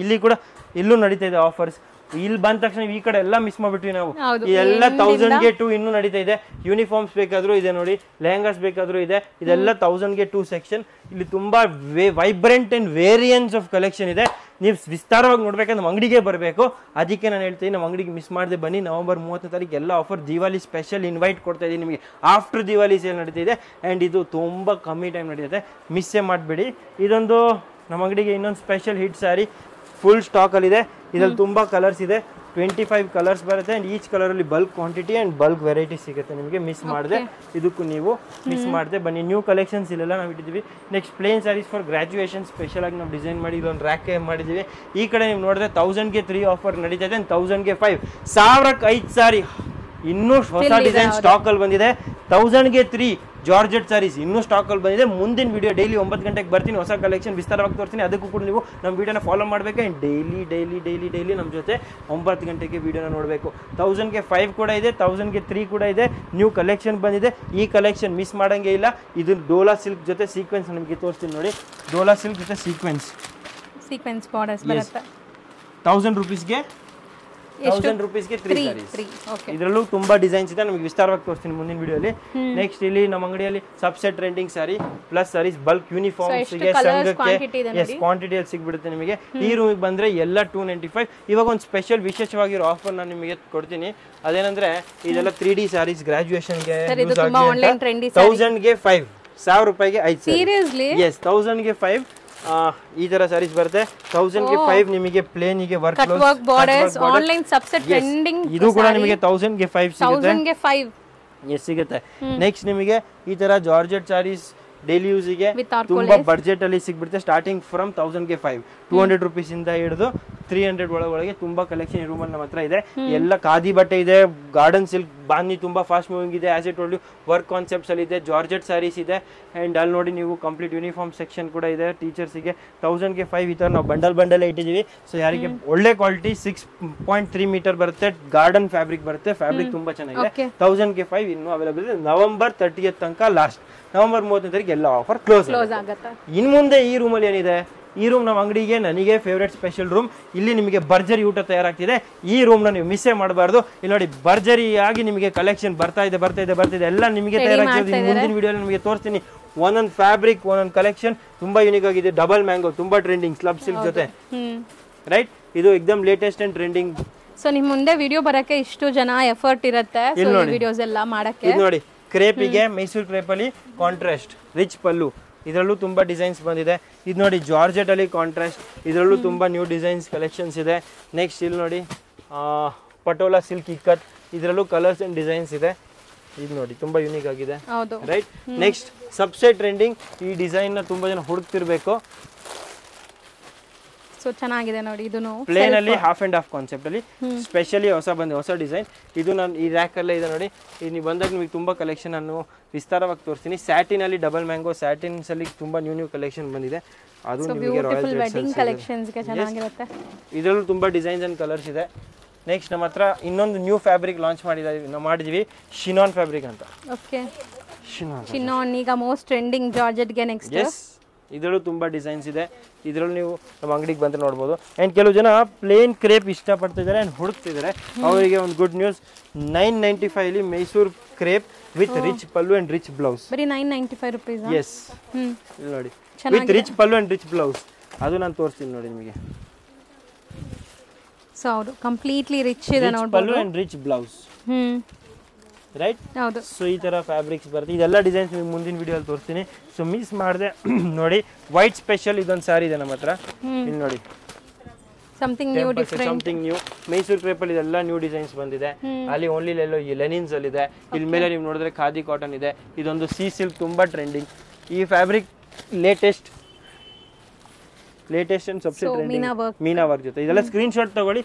ಇಲ್ಲಿ ಕೂಡ ಇಲ್ಲೂ ನಡೀತಾ ಇದೆ ಆಫರ್ಸ್. ಇಲ್ಲಿ ಬಂದ ತಕ್ಷಣ ಈ ಕಡೆ ಎಲ್ಲ ಮಿಸ್ ಮಾಡ್ಬಿಟ್ವಿ ನಾವು. ಇದೆಲ್ಲ 1000ಗೆ 2 ಇನ್ನೂ ನಡೀತಾ ಇದೆ. ಯೂನಿಫಾರ್ಮ್ಸ್ ಬೇಕಾದ್ರೂ ಇದೆ ನೋಡಿ, ಲೆಹಂಗಾಸ್ ಬೇಕಾದ್ರೂ ಇದೆ. ಇದೆಲ್ಲ 1000ಗೆ 2 ಸೆಕ್ಷನ್. ಇಲ್ಲಿ ತುಂಬಾ vibrant and variance of collection ಇದೆ. ನೀವು ವಿಸ್ತಾರವಾಗಿ ನೋಡ್ಬೇಕಂದ್ರೆ ನಮ್ಮ ಅಂಗಡಿಗೆ ಬರಬೇಕು. ಅದಕ್ಕೆ ನಾನು ಹೇಳ್ತೀನಿ, ನಮ್ಮ ಅಂಗಡಿಗೆ ಮಿಸ್ ಮಾಡದೆ ಬನ್ನಿ. ನವೆಂಬರ್ 30ನೇ ತಾರೀಕು ಎಲ್ಲ ಆಫರ್, ದಿವಾಲಿ ಸ್ಪೆಷಲ್ ಇನ್ವೈಟ್ ಕೊಡ್ತಾ ಇದ್ದೀನಿ ನಿಮಗೆ. ಆಫ್ಟರ್ ದಿವಾಲಿ ಸೇಲ್ ನಡೀತಿದೆ ಆ್ಯಂಡ್ ಇದು ತುಂಬ ಕಮ್ಮಿ ಟೈಮ್ ನಡೀತದೆ, ಮಿಸ್ಸೇ ಮಾಡಬೇಡಿ. ಇದೊಂದು ನಮ್ಮ ಅಂಗಡಿಗೆ ಇನ್ನೊಂದು special hit sari full stack ಅಲ್ಲಿ ಇದೆ. ಇದ್ರಲ್ಲಿ ತುಂಬಾ ಕಲರ್ಸ್ ಇದೆ. 25 ಕಲರ್ಸ್ ಬರುತ್ತೆ ಅಂಡ್ ಈಚ್ ಕಲರ್ ಅಲ್ಲಿ bulk quantity and bulk variety ಸಿಗುತ್ತೆ ನಿಮಗೆ. ಮಿಸ್ ಮಾಡದೆ ಇದಕ್ಕೂ ನೀವು ಮಿಸ್ ಮಾಡದೆ ಬನ್ನಿ. ನ್ಯೂ ಕಲೆಕ್ಷನ್ಸ್ ಇಲ್ಲೆಲ್ಲ ನಾವು ಇಟ್ಟಿದ್ದೀವಿ. Next plain saris for graduation special ಆಗಿ ನಾವು ಡಿಸೈನ್ ಮಾಡಿ ಇದೊಂದು ರ್ಯಾಕ್ ಮಾಡಿದ್ದೀವಿ. ಈ ಕಡೆ ನೀವು ನೋಡಿದ್ರೆ 1000ಗೆ 3 ಆಫರ್ ನಡೀತಾ ಇದೆ, 1000ಗೆ 5, 1000ಕ್ಕೆ 5 ಸಾರಿ ಇನ್ನೂ ಹೊಸ ಡಿಸೈನ್ ಸ್ಟಾಕ್ ಅಲ್ಲಿ ಬಂದಿದೆ. 1000ಗೆ 3 ಜಾರ್ಜೆಟ್ ಸ್ಯಾರೀಸ್ ಇನ್ನೂ ಸ್ಟಾಕ್ ಅಲ್ಲಿ ಬಂದಿದೆ. ಮುಂದಿನ ವಿಡಿಯೋ ಡೈಲಿ 9 ಗಂಟೆಗೆ ಬರ್ತೀನಿ, ಹೊಸ ಕಲೆಕ್ಷನ್ ವಿಸ್ತಾರವಾಗಿ ತೋರಿಸ್ತೀನಿ. ಅದಕ್ಕೂ ಕೂಡ ನೀವು ನಮ್ಮ ವಿಡಿಯೋನ ಫಾಲೋ ಮಾಡಬೇಕು ಆ್ಯಂಡ್ ಡೈಲಿ ನಮ್ಮ ಜೊತೆ 9 ಗಂಟೆಗೆ ವಿಡಿಯೋನ ನೋಡಬೇಕು. 1000ಗೆ 5 ಕೂಡ ಇದೆ, 1000ಗೆ 3 ಕೂಡ ಇದೆ. ನ್ಯೂ ಕಲೆಕ್ಷನ್ ಬಂದಿದೆ. ಈ ಕಲೆಕ್ಷನ್ ಮಿಸ್ ಮಾಡೋಂಗೆ ಇಲ್ಲ. ಇದು ಡೋಲಾ ಸಿಲ್ಕ್ ಜೊತೆ ಸೀಕ್ವೆನ್ಸ್ ನಿಮಗೆ ತೋರಿಸ್ತೀನಿ ನೋಡಿ. ಡೋಲಾ ಸಿಲ್ಕ್ ಜೊತೆ ಸೀಕ್ವೆನ್ಸ್ ಬಾರ್ಡರ್ಸ್ ಬರುತ್ತೆ. 1000 ರೂಪೀಸ್ಗೆ 3 ಸ್ಯಾರೀಸ್. ಇದರಲ್ಲೂ ತುಂಬಾ ಡಿಸೈನ್ಸ್ ಇದೆ, ನಮಗೆ ವಿಸ್ತಾರವಾಗಿ ತೋರಿಸ್ತೀನಿ ಮುಂದಿನ ವಿಡಿಯೋಲಿ. ನೆಕ್ಸ್ಟ್ ಇಲ್ಲಿ ನಮ್ಮ ಅಂಗಡಿಯಲ್ಲಿ subset trending sari plus saris bulk uniforms ಗೆ ಸಂಘಕ್ಕೆ ಕ್ವಾಂಟಿಟಿಯಲ್ಲಿ ಸಿಗ್ಬಿಡುತ್ತೆ ನಿಮಗೆ. ಈ ರೂಮಿಗೆ ಬಂದ್ರೆ ಎಲ್ಲ 295. ಇವಾಗ ಒಂದು ಸ್ಪೆಷಲ್ ವಿಶೇಷವಾಗಿರೋ ಆಫರ್ ನಾನು ನಿಮಗೆ ಕೊಡ್ತೀನಿ. ಅದೇನಂದ್ರೆ ಇದೆಲ್ಲ 3D ಸ್ಯಾರೀಸ್ ಗ್ರಾಜುಯೇಷನ್ಗೆ 1000ಗೆ 5, 1000 ರೂಪಾಯಿಗೆ 5 ಸೀರಿಯಸ್ಲಿ. ಎಸ್ 1000ಗೆ 5 ಈ ತರ ಸ್ಯಾರೀಸ್ ಬರುತ್ತೆ. 1000ಗೆ 5 ನಿಮಗೆ ಪ್ಲೇನಿಗೆ ವರ್ಕ್ ಬಾರ್ಡರ್ಸ್ ಆನ್ಲೈನ್ ಸಬ್ಸೆಟ್ ಟ್ರೆಂಡಿಂಗ್ ಇದು ಕೂಡ ನಿಮಗೆ 1000ಗೆ 5 ಸಿಗುತ್ತೆ. 1000ಗೆ 5 ಎಸ್ ಸಿಗುತ್ತೆ. ನೆಕ್ಸ್ಟ್ ನಿಮಗೆ ಈ ತರ ಜಾರ್ಜೆಟ್ ಸ್ಯಾರೀಸ್ ಡೈಲಿ ಯೂಸಿಗೆ ತುಂಬಾ ಬಡ್ಜೆಟ್ ಅಲ್ಲಿ ಸಿಗ್ಬಿಡುತ್ತೆ. ಸ್ಟಾರ್ಟಿಂಗ್ ಫ್ರಮ್ 1000ಗೆ 5, 200 ರೂಪೀಸ್ ಇಂದ ಹಿಡಿದು 300 ಒಳಗೆ ತುಂಬಾ ಕಲೆಕ್ಷನ್ ರೂಮ್ ಅಲ್ಲಿ ನಮ್ಮ ಹತ್ರ ಇದೆ. ಎಲ್ಲ ಖಾದಿ ಬಟ್ಟೆ ಇದೆ, ಗಾರ್ಡನ್ ಸಿಲ್ಕ್ ಬಾಂಧಿ ತುಂಬಾ ಫಾಸ್ಟ್ ಮೂವಿಂಗ್ ಇದೆ. As it told you work concepts ಅಲ್ಲಿ ಇದೆ, ಜಾರ್ಜೆಟ್ ಸ್ಯಾರೀಸ್ ಇದೆ ಅಂಡ್ ಅಲ್ಲಿ ನೋಡಿ ನೀವು ಕಂಪ್ಲೀಟ್ ಯೂನಿಫಾರ್ಮ್ ಸೆಕ್ಷನ್ ಕೂಡ ಇದೆ ಟೀಚರ್ಸ್ಗೆ. 1000ಗೆ 5 ಈ ತರ ನಾವು ಬಂಡಲ್ ಇಟ್ಟಿದ್ದೀವಿ. ಸೊ ಯಾರಿಗೆ ಒಳ್ಳೆ ಕ್ವಾಲಿಟಿ 6.3 ಮೀಟರ್ ಬರುತ್ತೆ, ಗಾರ್ಡನ್ ಫ್ಯಾಬ್ರಿಕ್ ಬರುತ್ತೆ. ಫ್ಯಾಬ್ರಿಕ್ ತುಂಬಾ ಚೆನ್ನಾಗಿದೆ. 1000ಗೆ 5 ಇನ್ನೂ ಅವೈಲೇಬಲ್ ಇದೆ. ನವೆಂಬರ್ 30th ತನಕ ಲಾಸ್ಟ್. ನವೆಂಬರ್ 30ನೇ ಎಲ್ಲ ಆಫರ್ ಕ್ಲೋಸ್ ಆಗುತ್ತೆ. ಇನ್ ಮುಂದೆ ಈ ರೂಮಲ್ಲಿ ಏನಿದೆ, ಈ ರೂಮ್ ನಮ್ಮ ಅಂಗಡಿಗೆ ನನಗೆ ಫೇವ್ರೇಟ್ ಸ್ಪೆಷಲ್ ರೂಮ್. ಇಲ್ಲಿ ನಿಮಗೆ ಭರ್ಜರಿ ಊಟ ತಯಾರಾಗ್ತಿದೆ. ಈ ರೂಮ್ನ ನೀವು ಮಿಸ್ಸೇ ಮಾಡಬಾರ್ದು. ಇಲ್ಲಿ ನೋಡಿ ಭರ್ಜರಿಯಾಗಿ ನಿಮಗೆ ಕಲೆಕ್ಷನ್ ಬರ್ತಾ ಇದೆ ಎಲ್ಲ ನಿಮಗೆ ತಯಾರಾಗ್ತಿದೆ. ಮುಂದಿನ ವಿಡಿಯೋ ನಿಮಗೆ ತೋರಿಸ್ತೀನಿ. ಒಂದೊಂದು ಫ್ಯಾಬ್ರಿಕ್ ಒಂದೊಂದು ಕಲೆಕ್ಷನ್ ತುಂಬಾ ಯೂನಿಕ್ ಆಗಿದೆ. ಡಬಲ್ ಮ್ಯಾಂಗೋ ತುಂಬಾ ಟ್ರೆಂಡಿಂಗ್ ಸ್ಲಬ್ ಸಿಲ್ಕ್ ಜೊತೆ, ರೈಟ್? ಇದು ಎಕ್ದಮ್ ಲೇಟೆಸ್ಟ್ ಅಂಡ್ ಟ್ರೆಂಡಿಂಗ್. ಸೊ ನಿಮ್ ಮುಂದೆ ವಿಡಿಯೋ ಬರಕ್ಕೆ ಇಷ್ಟು ಜನ ಎಫರ್ಟ್ ಇರುತ್ತೆ ವಿಡಿಯೋಸ್ ಎಲ್ಲ ಮಾಡಕ್ಕೆ. ಇದು ನೋಡಿ ಕ್ರೇಪಿಗೆ ಮೈಸೂರು ಕ್ರೇಪಲ್ಲಿ ಕಾಂಟ್ರಾಸ್ಟ್ ರಿಚ್ ಪಲ್ಲು, ಇದರಲ್ಲೂ ತುಂಬಾ ಡಿಸೈನ್ಸ್ ಬಂದಿದೆ. ಇದು ನೋಡಿ ಜಾರ್ಜೆಟ್ ಅಲ್ಲಿ ಕಾಂಟ್ರಾಸ್ಟ್, ಇದರಲ್ಲೂ ತುಂಬಾ ನ್ಯೂ ಡಿಸೈನ್ಸ್ ಕಲೆಕ್ಷನ್ಸ್ ಇದೆ. ನೆಕ್ಸ್ಟ್ ಇಲ್ಲಿ ನೋಡಿ ಪಟೋಲಾ ಸಿಲ್ಕ್ ಇಕ್ಕತ್, ಇದರಲ್ಲೂ ಕಲರ್ಸ್ ಅಂಡ್ ಡಿಸೈನ್ಸ್ ಇದೆ. ಇದು ನೋಡಿ ತುಂಬಾ ಯೂನಿಕ್ ಆಗಿದೆ, ರೈಟ್? ನೆಕ್ಸ್ಟ್ ಸಬ್ಸೆಟ್ ಟ್ರೆಂಡಿಂಗ್. ಈ ಡಿಸೈನ್ ನ ತುಂಬಾ ಜನ ಹುಡುಕ್ತಿರ್ಬೇಕು. ಸೊ ಚೆನ್ನಾಗಿದೆ ನೋಡಿ. ಇದನ್ನು ಪ್ಲೇನ್ ಅಲ್ಲಿ ಹಾಫ್ ಅಂಡ್ ಹಾಫ್ ಕಾನ್ಸೆಪ್ಟ್ ಅಲ್ಲಿ ಸ್ಪೆಷಲಿ ಹೊಸ ಡಿಸೈನ್. ಇದು ನಾನು ಈ ರ್ಯಾಕ್ ಅಲ್ಲೇ ಇದೆ ನೋಡಿ. ಇದು ನೀವು ಬಂದಾಗ ನಿಮಗೆ ತುಂಬಾ ಕಲೆಕ್ಷನ್ ನಾನು ವಿಸ್ತಾರವಾಗಿ ತೋರಿಸ್ತೀನಿ. ಸ್ಯಾಟಿನ್ ಅಲ್ಲಿ ಡಬಲ್ ಮ್ಯಾಂಗೋ ಸ್ಯಾಟಿನ್ಸ್ ಅಲ್ಲಿ ತುಂಬಾ ನ್ಯೂ ಕಲೆಕ್ಷನ್ ಬಂದಿದೆ. ಅದು ನಿಮಗೆ ರಾಯಲ್ ವೆಡ್ಡಿಂಗ್ ಕಲೆಕ್ಷನ್ಸ್ ಗೆ ಚೆನ್ನಾಗಿರುತ್ತೆ. ಇದರಲ್ಲೂ ತುಂಬಾ ಡಿಸೈನ್ಸ್ ಅಂಡ್ ಕಲರ್ಸ್ ಇದೆ. ನೆಕ್ಸ್ಟ್ ನಮ್ಮ ಹತ್ರ ಇನ್ನೊಂದು ನ್ಯೂ ಫ್ಯಾಬ್ರಿಕ್ ಲಾಂಚ್ ಮಾಡಿದೀವಿ, ಶಿನಾನ್ ಫ್ಯಾಬ್ರಿಕ್ ಅಂತ. ಓಕೆ, ಶಿನಾನ್ ಈಗ ಮೋಸ್ಟ್ ಟ್ರೆಂಡಿಂಗ್ ಜಾರ್ಜೆಟ್ ಗೆ ನೆಕ್ಸ್ಟ್. ಇದರಲ್ಲೂ ತುಂಬಾ ಡಿಸೈನ್ಸ್ ಇದೆ. ಇದರಲ್ಲೂ ನೀವು ನಮ್ಮ ಅಂಗಡಿಗೆ ಬಂದ್ರೆ ನೋಡ್ಬೋದು. ಆ್ಯಂಡ್ ಕೆಲವು ಜನ ಪ್ಲೇನ್ ಕ್ರೇಪ್ ಇಷ್ಟಪಡ್ತಿದ್ದಾರೆ ಆ್ಯಂಡ್ ಹುಡುಕ್ತಿದ್ದಾರೆ. ಅವರಿಗೆ ಒಂದು ಗುಡ್ ನ್ಯೂಸ್. 995 ಅಲ್ಲಿ Mysuru crepe with rich pallu and rich blouse. ಬರೀ 995 ರೂಪೀಸ್. ಎಸ್, ಇಲ್ಲಿ ನೋಡಿ with rich pallu and rich blouse. ಅದು ನಾನು ತೋರಿಸ್ತೀನಿ ನೋಡಿ ನಿಮಗೆ. ಸೊ ಹೌದು, ಕಂಪ್ಲೀಟ್ಲಿ ರಿಚ್ ಇದೆ ನೋಡ್ಬೋದು. ಪಲ್ಲು ಅಂಡ್ ರಿಚ್ ಬ್ಲೌಸ್, ರೈಟ್? ಹೌದು. ಸೊ ಈ ತರ ಫ್ಯಾಬ್ರಿಕ್ಸ್ ಬರುತ್ತೆ. ಇದೆಲ್ಲ ಡಿಸೈನ್ಸ್ ನಿಮಗೆ ಮುಂದಿನ ವಿಡಿಯೋಲ್ಲಿ ತೋರಿಸ್ತೀನಿ. ಸೊ ಮಿಸ್ ಮಾಡದೆ ನೋಡಿ. ವೈಟ್ ಸ್ಪೆಷಲ್ ಇದೊಂದು ಸಾರಿ ಇದೆ ನಮ್ಮ ಹತ್ರ. ಇಲ್ಲಿ ನೋಡಿ ಸಮಥಿಂಗ್ ನ್ಯೂ ಮೈಸೂರು ಕ್ರೇಪಲ್ಲಿ ಇದೆಲ್ಲ ನ್ಯೂ ಡಿಸೈನ್ಸ್ ಬಂದಿದೆ. ಅಲ್ಲಿ ಓನ್ಲಿ ಲೆನಿನ್ಸ್ ಅಲ್ಲಿ ಇದೆ. ಇಲ್ಲಿ ಮೇಲೆ ನೀವು ನೋಡಿದ್ರೆ ಖಾದಿ ಕಾಟನ್ ಇದೆ. ಇದೊಂದು ಸಿ ಸಿಲ್ಕ್ ತುಂಬಾ ಟ್ರೆಂಡಿಂಗ್. ಈ fabric latest and subset trending Meena work ಜೊತೆ. ಇದೆಲ್ಲ ಸ್ಕ್ರೀನ್ ಶಾಟ್ ತಗೊಳ್ಳಿ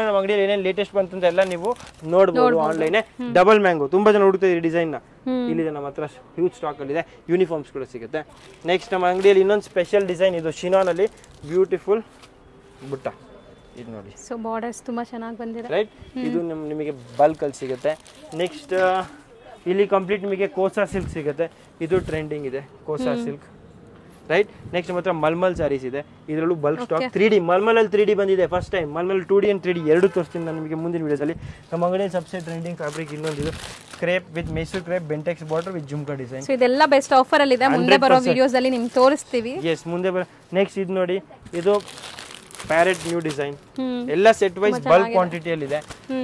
ನಮ್ಮ ಅಂಗಡಿಯಲ್ಲಿ ಏನೇನು ಲೇಟೆಸ್ಟ್ ಬಂತಂತ ಎಲ್ಲ ನೀವು ನೋಡಬಹುದು ಆನ್ಲೈನ್. ಡಬಲ್ ಮ್ಯಾಂಗೋ ತುಂಬಾ ಜನ ಹುಡುಕ್ತಿದ್ದೀರಿ ಡಿಸೈನ್ ನ. ಇಲ್ಲಿದೆ ನಮ್ಮ ಹತ್ರ ಹ್ಯೂಜ್ ಸ್ಟಾಕ್ ಅಲ್ಲಿ ಇದೆ. ಯೂನಿಫಾರ್ಮ್ಸ್ ಕೂಡ ಸಿಗುತ್ತೆ. ನೆಕ್ಸ್ಟ್ ನಮ್ಮ ಅಂಗಡಿಯಲ್ಲಿ ಇನ್ನೊಂದು ಸ್ಪೆಷಲ್ ಡಿಸೈನ್, ಇದು ಶಿನಾನ್ ಅಲ್ಲಿ ಬ್ಯೂಟಿಫುಲ್ ಬುಟ್ಟ. ಇದು ನೋಡಿ. ಸೊ ಬಾರ್ಡರ್ಸ್ ತುಂಬಾ ಚೆನ್ನಾಗಿ ಬಂದಿದೆ, ರೈಟ್? ಇದು ನಿಮಗೆ ಬಲ್ಕ್ ಅಲ್ಲಿ ಸಿಗುತ್ತೆ. ನೆಕ್ಸ್ಟ್ ಇಲ್ಲಿ ಕಂಪ್ಲೀಟ್ ನಿಮಗೆ ಕೋಸಾ ಸಿಲ್ಕ್ ಸಿಗುತ್ತೆ. ಇದು ಟ್ರೆಂಡಿಂಗ್ ಇದೆ, ಕೋಸಾ ಸಿಲ್ಕ್, ರೈಟ್? ನೆಕ್ಸ್ಟ್ ನಮ್ಮ ಹತ್ರ ಮಲ್ಮಲ್ ಸ್ಯಾರೀಸ್ ಇದೆ. ಇದರಲ್ಲೂ ಬಲ್ಕ್ ಸ್ಟಾಕ್ 3D ಮಲ್ಮಲಲ್ಲಿ 3D ಬಂದಿದೆ first time. Mulmul 2D and 3D ಎರಡು ತೋರಿಸ್ತೀನಿ ನಾನು ನಿಮಗೆ ಮುಂದಿನ ವಿಡಿಯೋದಲ್ಲಿ. ನಮ್ಮ ಅಂಗಡಿಯಲ್ಲಿ ಸಬ್ಸೆಟ್ ಟ್ರೆಂಡಿಂಗ್ ಫ್ಯಾಬ್ರಿಕ್ ಇನ್ನೊಂದು crepe with Mysuru crepe Bentex border with jhumka design. So ಇದೆಲ್ಲ ಬೆಸ್ಟ್ ಆಫರ್ ಅಲ್ಲಿ ಇದೆ. ಮುಂದೆ ಬರೋ ವಿಡಿಯೋಸ್ ಅಲ್ಲಿ ನಿಮಗೆ ತೋರಿಸ್ತೀವಿ. ಎಸ್, ಮುಂದೆ ನೆಕ್ಸ್ಟ್ ಇದು ನೋಡಿ, ಇದು ಪ್ಯಾರೆಟ್ ನ್ಯೂ ಡಿಸೈನ್. ಎಲ್ಲ ಸೆಟ್ ವೈಸ್ ಬಲ್ಕ್ ಕ್ವಾಂಟಿಟಿಯಲ್ಲಿ ಇದೆ.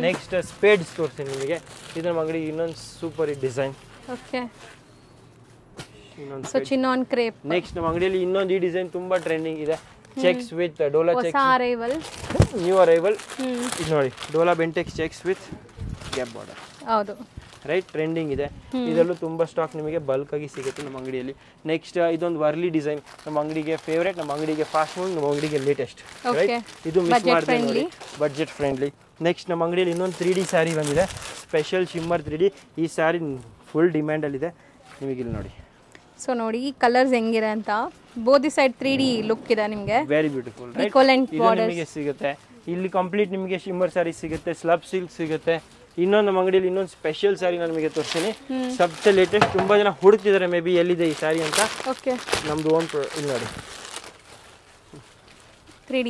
ನೆಕ್ಸ್ಟ್ ಸ್ಪೇಡ್ಸ್ ತೋರಿಸ್ತೀನಿ ನಿಮಗೆ. ಇದು ನಮ್ಮ ಅಂಗಡಿ ಇನ್ನೊಂದು super hit design. Okay, so chinon crepe. Next ನಮ್ಮ ಅಂಗಡಿಯಲ್ಲಿ ಇನ್ನೊಂದು ಈ ಡಿಸೈನ್ ತುಂಬಾ ಟ್ರೆಂಡಿಂಗ್ ಇದೆ. ಚೆಕ್ಸ್ ವಿತ್ ಡೋಲಾ ಹೊಸ ಚೆಕ್ಸ್, ಅರೈವಲ್, ನ್ಯೂ ಅರೈವಲ್. ಇದು ನೋಡಿ Dhola Bentex cheques with gap border. ಹೌದು ರೈಟ್, ಟ್ರೆಂಡಿಂಗ್ ಇದೆ. ಇದರಲ್ಲೂ ತುಂಬ ಸ್ಟಾಕ್ ನಿಮಗೆ ಬಲ್ಕ್ ಆಗಿ ಸಿಗುತ್ತೆ ನಮ್ಮ ಅಂಗಡಿಯಲ್ಲಿ. ನೆಕ್ಸ್ಟ್ ಇದೊಂದು ವರ್ಲಿ ಡಿಸೈನ್ ನಮ್ಮ ಅಂಗಡಿಗೆ ಫೇವ್ರೇಟ್, ನಮ್ಮ ಅಂಗಡಿಗೆ ಫಾಸ್ಟ್ ಮೂವಿಂಗ್, ನಮ್ಮ ಅಂಗಡಿಗೆ ಲೇಟೆಸ್ಟ್. ರೈಟ್, ಇದು ಮಿಸ್ ಮಾಡಿದೆ ನೋಡಿ, ಬಡ್ಜೆಟ್ ಫ್ರೆಂಡ್ಲಿ. ನೆಕ್ಸ್ಟ್ ನಮ್ಮ ಅಂಗಡಿಯಲ್ಲಿ ಇನ್ನೊಂದು 3D ಸ್ಯಾರಿ ಬಂದಿದೆ, ಸ್ಪೆಷಲ್ ಶಿಮ್ಮರ್ 3D. ಈ ಸ್ಯಾರಿ ಫುಲ್ ಡಿಮ್ಯಾಂಡಲ್ಲಿದೆ ನಿಮಗೆ. ಇಲ್ಲಿ ನೋಡಿ. ಸೊ ನೋಡಿ ಈ ಕಲರ್ಸ್ ಹೆಂಗಿದೆ ಅಂತ, ಬೋದಿ ಸೈಡ್ 3D ಲುಕ್ ಇದೆ ನಿಮಗೆ, ವೆರಿ ಬ್ಯೂಟಿಫುಲ್. ರೈಟ್, ನಿಮಗೆ ಸಿಗುತ್ತೆ ಇಲ್ಲಿ ಕಂಪ್ಲೀಟ್ ನಿಮಗೆ ಶಿಮ್ಮರ್ ಸ್ಯಾರಿ ಸಿಗುತ್ತೆ, ಸ್ಲಬ್ ಸಿಲ್ಕ್ ಸಿಗುತ್ತೆ. ಇನ್ನೊಂದು ನಮ್ಮ ಅಂಗಡಿಯಲ್ಲಿ ಇನ್ನೊಂದು ಸ್ಪೆಷಲ್ ಸ್ಯಾರಿ ನಾನು ನಿಮಗೆ ತೋರಿಸ್ತೀನಿ, ಸಬ್ಸೆ ಲೇಟೆಸ್ಟ್. ತುಂಬಾ ಜನ ಹುಡುಕ್ತಿದ್ದಾರೆ ಮೇ ಬಿ ಎಲ್ಲಿದೆ ಈ ಸ್ಯಾರಿ ಅಂತ. ಓಕೆ, ನಮ್ದು ಓನ್ ಇಲ್ಲಿ ನೋಡಿ 3D.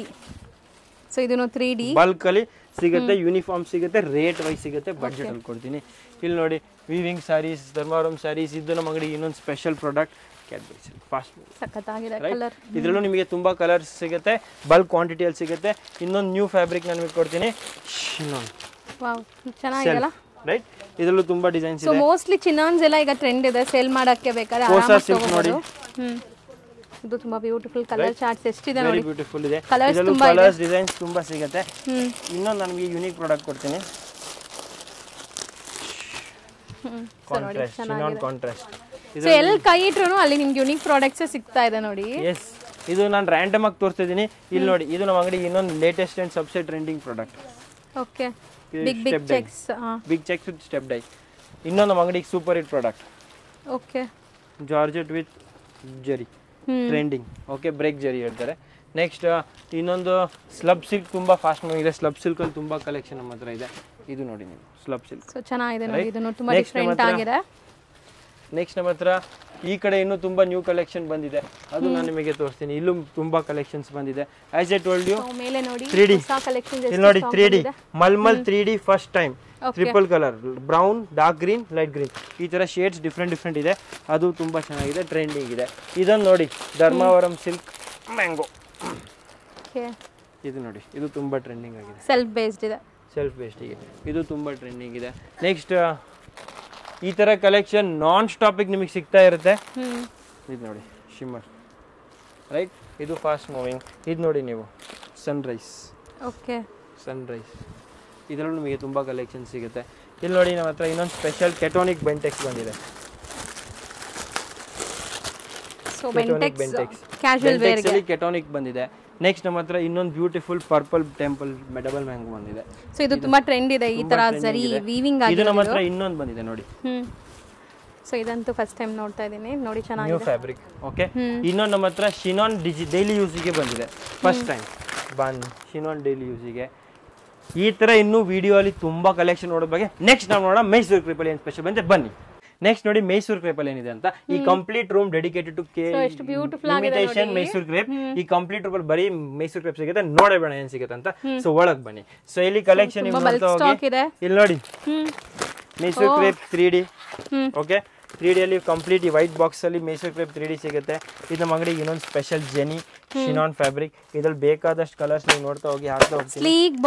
ಸೊ ಇದನ್ನು 3D ಬಲ್ಕ್ ಅಲ್ಲಿ ಸಿಗುತ್ತೆ, ಯೂನಿಫಾರ್ಮ್ ಸಿಗುತ್ತೆ, ರೇಟ್ ವೈಸ್ ಸಿಗುತ್ತೆ, ಬಡ್ಜೆಟ್ ಅಲ್ಲಿ ಕೊಡ್ತೀನಿ. ಇಲ್ಲಿ ನೋಡಿ ವೀವಿಂಗ್ ಸ್ಯಾರೀಸ್, ಧರ್ಮಾವರಂ ಸ್ಯಾರೀಸ್, ಇದು ನಮ್ಮ ಅಂಗಡಿ ಇನ್ನೊಂದು ಸ್ಪೆಷಲ್ ಪ್ರಾಡಕ್ಟ್ ಕ್ಯಾಡ್ಬರಿ ಫಾಸ್ಟ್. ಸಖತ್ತಾಗಿದೆ ಕಲರ್. ಇದರಲ್ಲೂ ನಿಮಗೆ ತುಂಬಾ ಕಲರ್ಸ್ ಸಿಗುತ್ತೆ, ಬಲ್ಕ್ ಕ್ವಾಂಟಿಟಿಯಲ್ಲಿ ಸಿಗುತ್ತೆ. ಇನ್ನೊಂದು ನ್ಯೂ ಫ್ಯಾಬ್ರಿಕ್ ನಾನು ನಿಮಗೆ ಕೊಡ್ತೀನಿ, ವಾವ್ ಚೆನ್ನಾಗಿದೆಲ್ಲ. ರೈಟ್, ಇದರಲ್ಲೂ ತುಂಬಾ ಡಿಸೈನ್ಸ್ ಸೊ ಇದೆ. ಮೋಸ್ಟ್ಲಿ ಚಿನಾನ್ಸ್ ಎಲ್ಲ ಈಗ ಟ್ರೆಂಡ್ ಇದೆ, ಸೇಲ್ ಮಾಡಕ್ಕೆ ಬೇಕಾದ್ರೆ ಕೋಸಾ ಸಿಲ್ಕ್ ನೋಡಿ. ಇದು ತುಂಬಾ ಬ್ಯೂಟಿಫುಲ್ ಕಲರ್ ಚಾರ್ಟ್ಸ್ ಎಷ್ಟಿದೆ ನೋಡಿ, ವೆರಿ ಬ್ಯೂಟಿಫುಲ್ ಇದೆ. ಕಲರ್ಸ್ ಇದರಲ್ಲೂ ತುಂಬಾ ಕಲರ್ಸ್ ಡಿಸೈನ್ಸ್ ತುಂಬಾ ಸಿಗುತ್ತೆ. ಇನ್ನೊಂದು ನನಗೆ ಯೂನಿಕ್ ಪ್ರಾಡಕ್ಟ್ ಕೊಡ್ತೀನಿ, ಕಾಂಟ್ರಾಸ್ಟ್, ಶಿನಾನ್ ಕಾಂಟ್ರಾಸ್ಟ್. ಸೊ ಎಲ್ಲಿ ಕೈ ಇಟ್ರು ಅಲ್ಲಿ ನಿಮ್ಗೆ ಯೂನಿಕ್ ಪ್ರಾಡಕ್ಟ್ಸ್ ಸಿಗ್ತಾ ಇದೆ ನೋಡಿ. ಎಸ್, ಇದು ನಾನು ರ್ಯಾಂಡಮ್ ಆಗಿ ತೋರಿಸ್ತಾ ಇದ್ದೀನಿ. ಇಲ್ಲಿ ನೋಡಿ, ಇದು ನಮ್ಮ ಅಂಗಡಿ ಇನ್ನೊಂದು ಲೇಟೆಸ್ಟ್ ಅಂಡ್ ಸಬ್ಸೆ trending product. Okay, big checks, big checks with step dye. ಇನ್ನೊಂದು ನಮ್ಮ ಅಂಗಡಿಗೆ super hit product. Okay, georgette with ಜರಿ, ಟ್ರೆಂಡಿಂಗ್. ಓಕೆ, ಬ್ರೇಕ್ ಜರಿ ಹೇಳ್ತಾರೆ. ನೆಕ್ಸ್ಟ್ ಇನ್ನೊಂದು ಸ್ಲಬ್ ಸಿಲ್ಕ್ ತುಂಬಾ ಫಾಸ್ಟ್ ಮೂವಿಂಗ್ ಇದೆ. ಸ್ಲಬ್ ಸಿಲ್ಕ್ ಅಲ್ಲಿ ತುಂಬಾ ಕಲೆಕ್ಷನ್ ನಮ್ಮ ಹತ್ರ ಇದೆ. ಇದು ನೋಡಿ ನೀವು ಸ್ಲಬ್ ಸಿಲ್ಕ್. ಸೊ ಚೆನ್ನಾಗಿದೆ ನೋಡಿ, ಇದನ್ನು ತುಂಬಾ ಡಿಫರೆಂಟ್ ಆಗಿದೆ. ನೆಕ್ಸ್ಟ್ ನಮ್ಮ ಹತ್ರ ಈ ಕಡೆ ಇನ್ನೂ ತುಂಬಾ ನ್ಯೂ ಕಲೆಕ್ಷನ್ ಬಂದಿದೆ, ಅದು ನಾನು ನಿಮಗೆ ತೋರಿಸ್ತೀನಿ. ಇಲ್ಲೂ ತುಂಬಾ ಕಲೆಕ್ಷನ್ಸ್ ಬಂದಿದೆ. ಆಸ್ ಐ ಟೋಲ್ಡ್ ಯು, ಮೇಲೆ ನೋಡಿ 3D. ಹೊಸ ಕಲೆಕ್ಷನ್ಸ್ ಇಲ್ಲಿ ನೋಡಿ 3D, mulmul 3D first time, triple colour, brown, dark green, light green, ಈ ತರ ಶೇಡ್ಸ್ ಡಿಫ್ರೆಂಟ್ ಇದೆ. ಅದು ತುಂಬಾ ಚೆನ್ನಾಗಿದೆ, ಟ್ರೆಂಡಿಂಗ್ ಇದೆ. ಇದನ್ನು ನೋಡಿ ಧರ್ಮಾವರಂ ಸಿಲ್ಕ್ ಮ್ಯಾಂಗೋ. ಇದು ನೋಡಿ, ಇದು ತುಂಬಾ ಟ್ರೆಂಡಿಂಗ್ ಆಗಿದೆ, ಸೆಲ್ಫ್ ಬೇಸ್ಡ್ ಇದೆ, ಸೆಲ್ಫ್ ಬೇಸ್ಡಿಗೆ ಇದು ತುಂಬಾ ಟ್ರೆಂಡಿಂಗ್ ಇದೆ. ನೆಕ್ಸ್ಟ್ ಈ ತರ ಕಲೆಕ್ಷನ್ ನಾನ್ ಸ್ಟಾಪಿಗೆ ನಿಮಗೆ ಸಿಗ್ತಾ ಇರುತ್ತೆ. ಇದು ನೋಡಿ ಶಿಮ್ಮರ್, ರೈಟ್, ಇದು ಫಾಸ್ಟ್ ಮೂವಿಂಗ್. ಇದು ನೋಡಿ ನೀವು ಸನ್ರೈಸ್. ಓಕೆ, ಸನ್ರೈಸ್, ಇದರಲ್ಲೂ ನಿಮಗೆ ತುಂಬ ಕಲೆಕ್ಷನ್ ಸಿಗುತ್ತೆ. ಇಲ್ಲಿ ನೋಡಿ ನಮ್ಮ ಹತ್ರ ಇನ್ನೊಂದು ಸ್ಪೆಷಲ್ ಕೆಟೋನಿಕ್ ಬೆಂಟೆಕ್ಸ್ ಬಂದಿದೆ. ಸೊ ಬೆಂಟೆಕ್ಸ್ ಕ್ಯಾಶುವಲ್ ವೇರ್ ಗೆ ಕೆಟೋನಿಕ್ ಬಂದಿದೆ. ನೆಕ್ಸ್ಟ್ ನಮ್ಮ ಹತ್ರ ಇನ್ನೊಂದು beautiful purple temple double mango ಬಂದಿದೆ. ಸೊ ಇದು ತುಂಬಾ ಟ್ರೆಂಡ್ ಇದೆ, ಈ ತರ ಜರಿ ವೀವಿಂಗ್ ಆಗಿದೆ. ಇದು ನಮ್ಮ ಹತ್ರ ಇನ್ನೊಂದು ಬಂದಿದೆ ನೋಡಿ. ಸೊ ಇದಂತೂ ಫಸ್ಟ್ ಟೈಮ್ ನೋಡ್ತಾ ಇದ್ದೀನಿ, ನೋಡಿ ಚೆನ್ನಾಗಿದೆ, ನ್ಯೂ ಫ್ಯಾಬ್ರಿಕ್. ಓಕೆ, ಇನ್ನೊಂದು ನಮ್ಮ ಹತ್ರ ಶಿನಾನ್ ಡೈಲಿ ಯೂಸಿಗೆ ಬಂದಿದೆ, ಫಸ್ಟ್ ಟೈಮ್ ಶಿನಾನ್ ಡೈಲಿ ಯೂಸಿಗೆ. ಈ ತರ ಇನ್ನೂ ವಿಡಿಯೋ ಅಲ್ಲಿ ತುಂಬಾ ಕಲೆಕ್ಷನ್ ನೋಡೋ ಬಗ್ಗೆ ನೆಕ್ಸ್ಟ್ ನಾವು ನೋಡೋಣ. ಮೈಸೂರು ಕ್ರೇಪಲ್ಲಿ ಏನು ಸ್ಪೆಷಲ್ ಬಂದಿದೆ ಬನ್ನಿ. ನೆಕ್ಸ್ಟ್ ನೋಡಿ ಮೈಸೂರು ಕ್ರೇಪಲ್ಲಿ ಏನಿದೆ ಅಂತ. ಈ complete room dedicated to imitation Mysuru crepe. ಈ ಕಂಪ್ಲೀಟ್ ರೂಮ್ ಬರೀ ಮೈಸೂರು ಕ್ರೇಪ್ ಸಿಗುತ್ತೆ, ನೋಡಬೇಡ ಏನ್ ಸಿಗುತ್ತೆ ಅಂತ. ಸೊ ಒಳಗ್ ಬನ್ನಿ. ಸೊ ಇಲ್ಲಿ ಕಲೆಕ್ಷನ್ ಇಲ್ಲಿ ನೋಡಿ Mysuru crepe 3D. Okay, 3D ಅಲ್ಲಿ ಕಂಪ್ಲೀಟ್ ಈ ವೈಟ್ ಬಾಕ್ಸ್ ಅಲ್ಲಿ ಮೈಸೂರು ಕ್ರೇಪ್ 3D ಸಿಗುತ್ತೆ. ಇದು ನಮ್ಮ ಅಂಗಡಿಗೆ ಇನ್ನೊಂದು ಸ್ಪೆಷಲ್ ಜೆನಿ ಶಿನಾನ್ ಫ್ಯಾಬ್ರಿಕ್. ಇದ್ರಲ್ಲಿ ಬೇಕಾದಷ್ಟು ಕಲರ್ಸ್ ನೀವು ನೋಡ್ತಾ ಹೋಗಿ, ಹಾಕ್ತಾ ಹೋಗ್ತೀನಿ. ಸ್ಲೀಕ್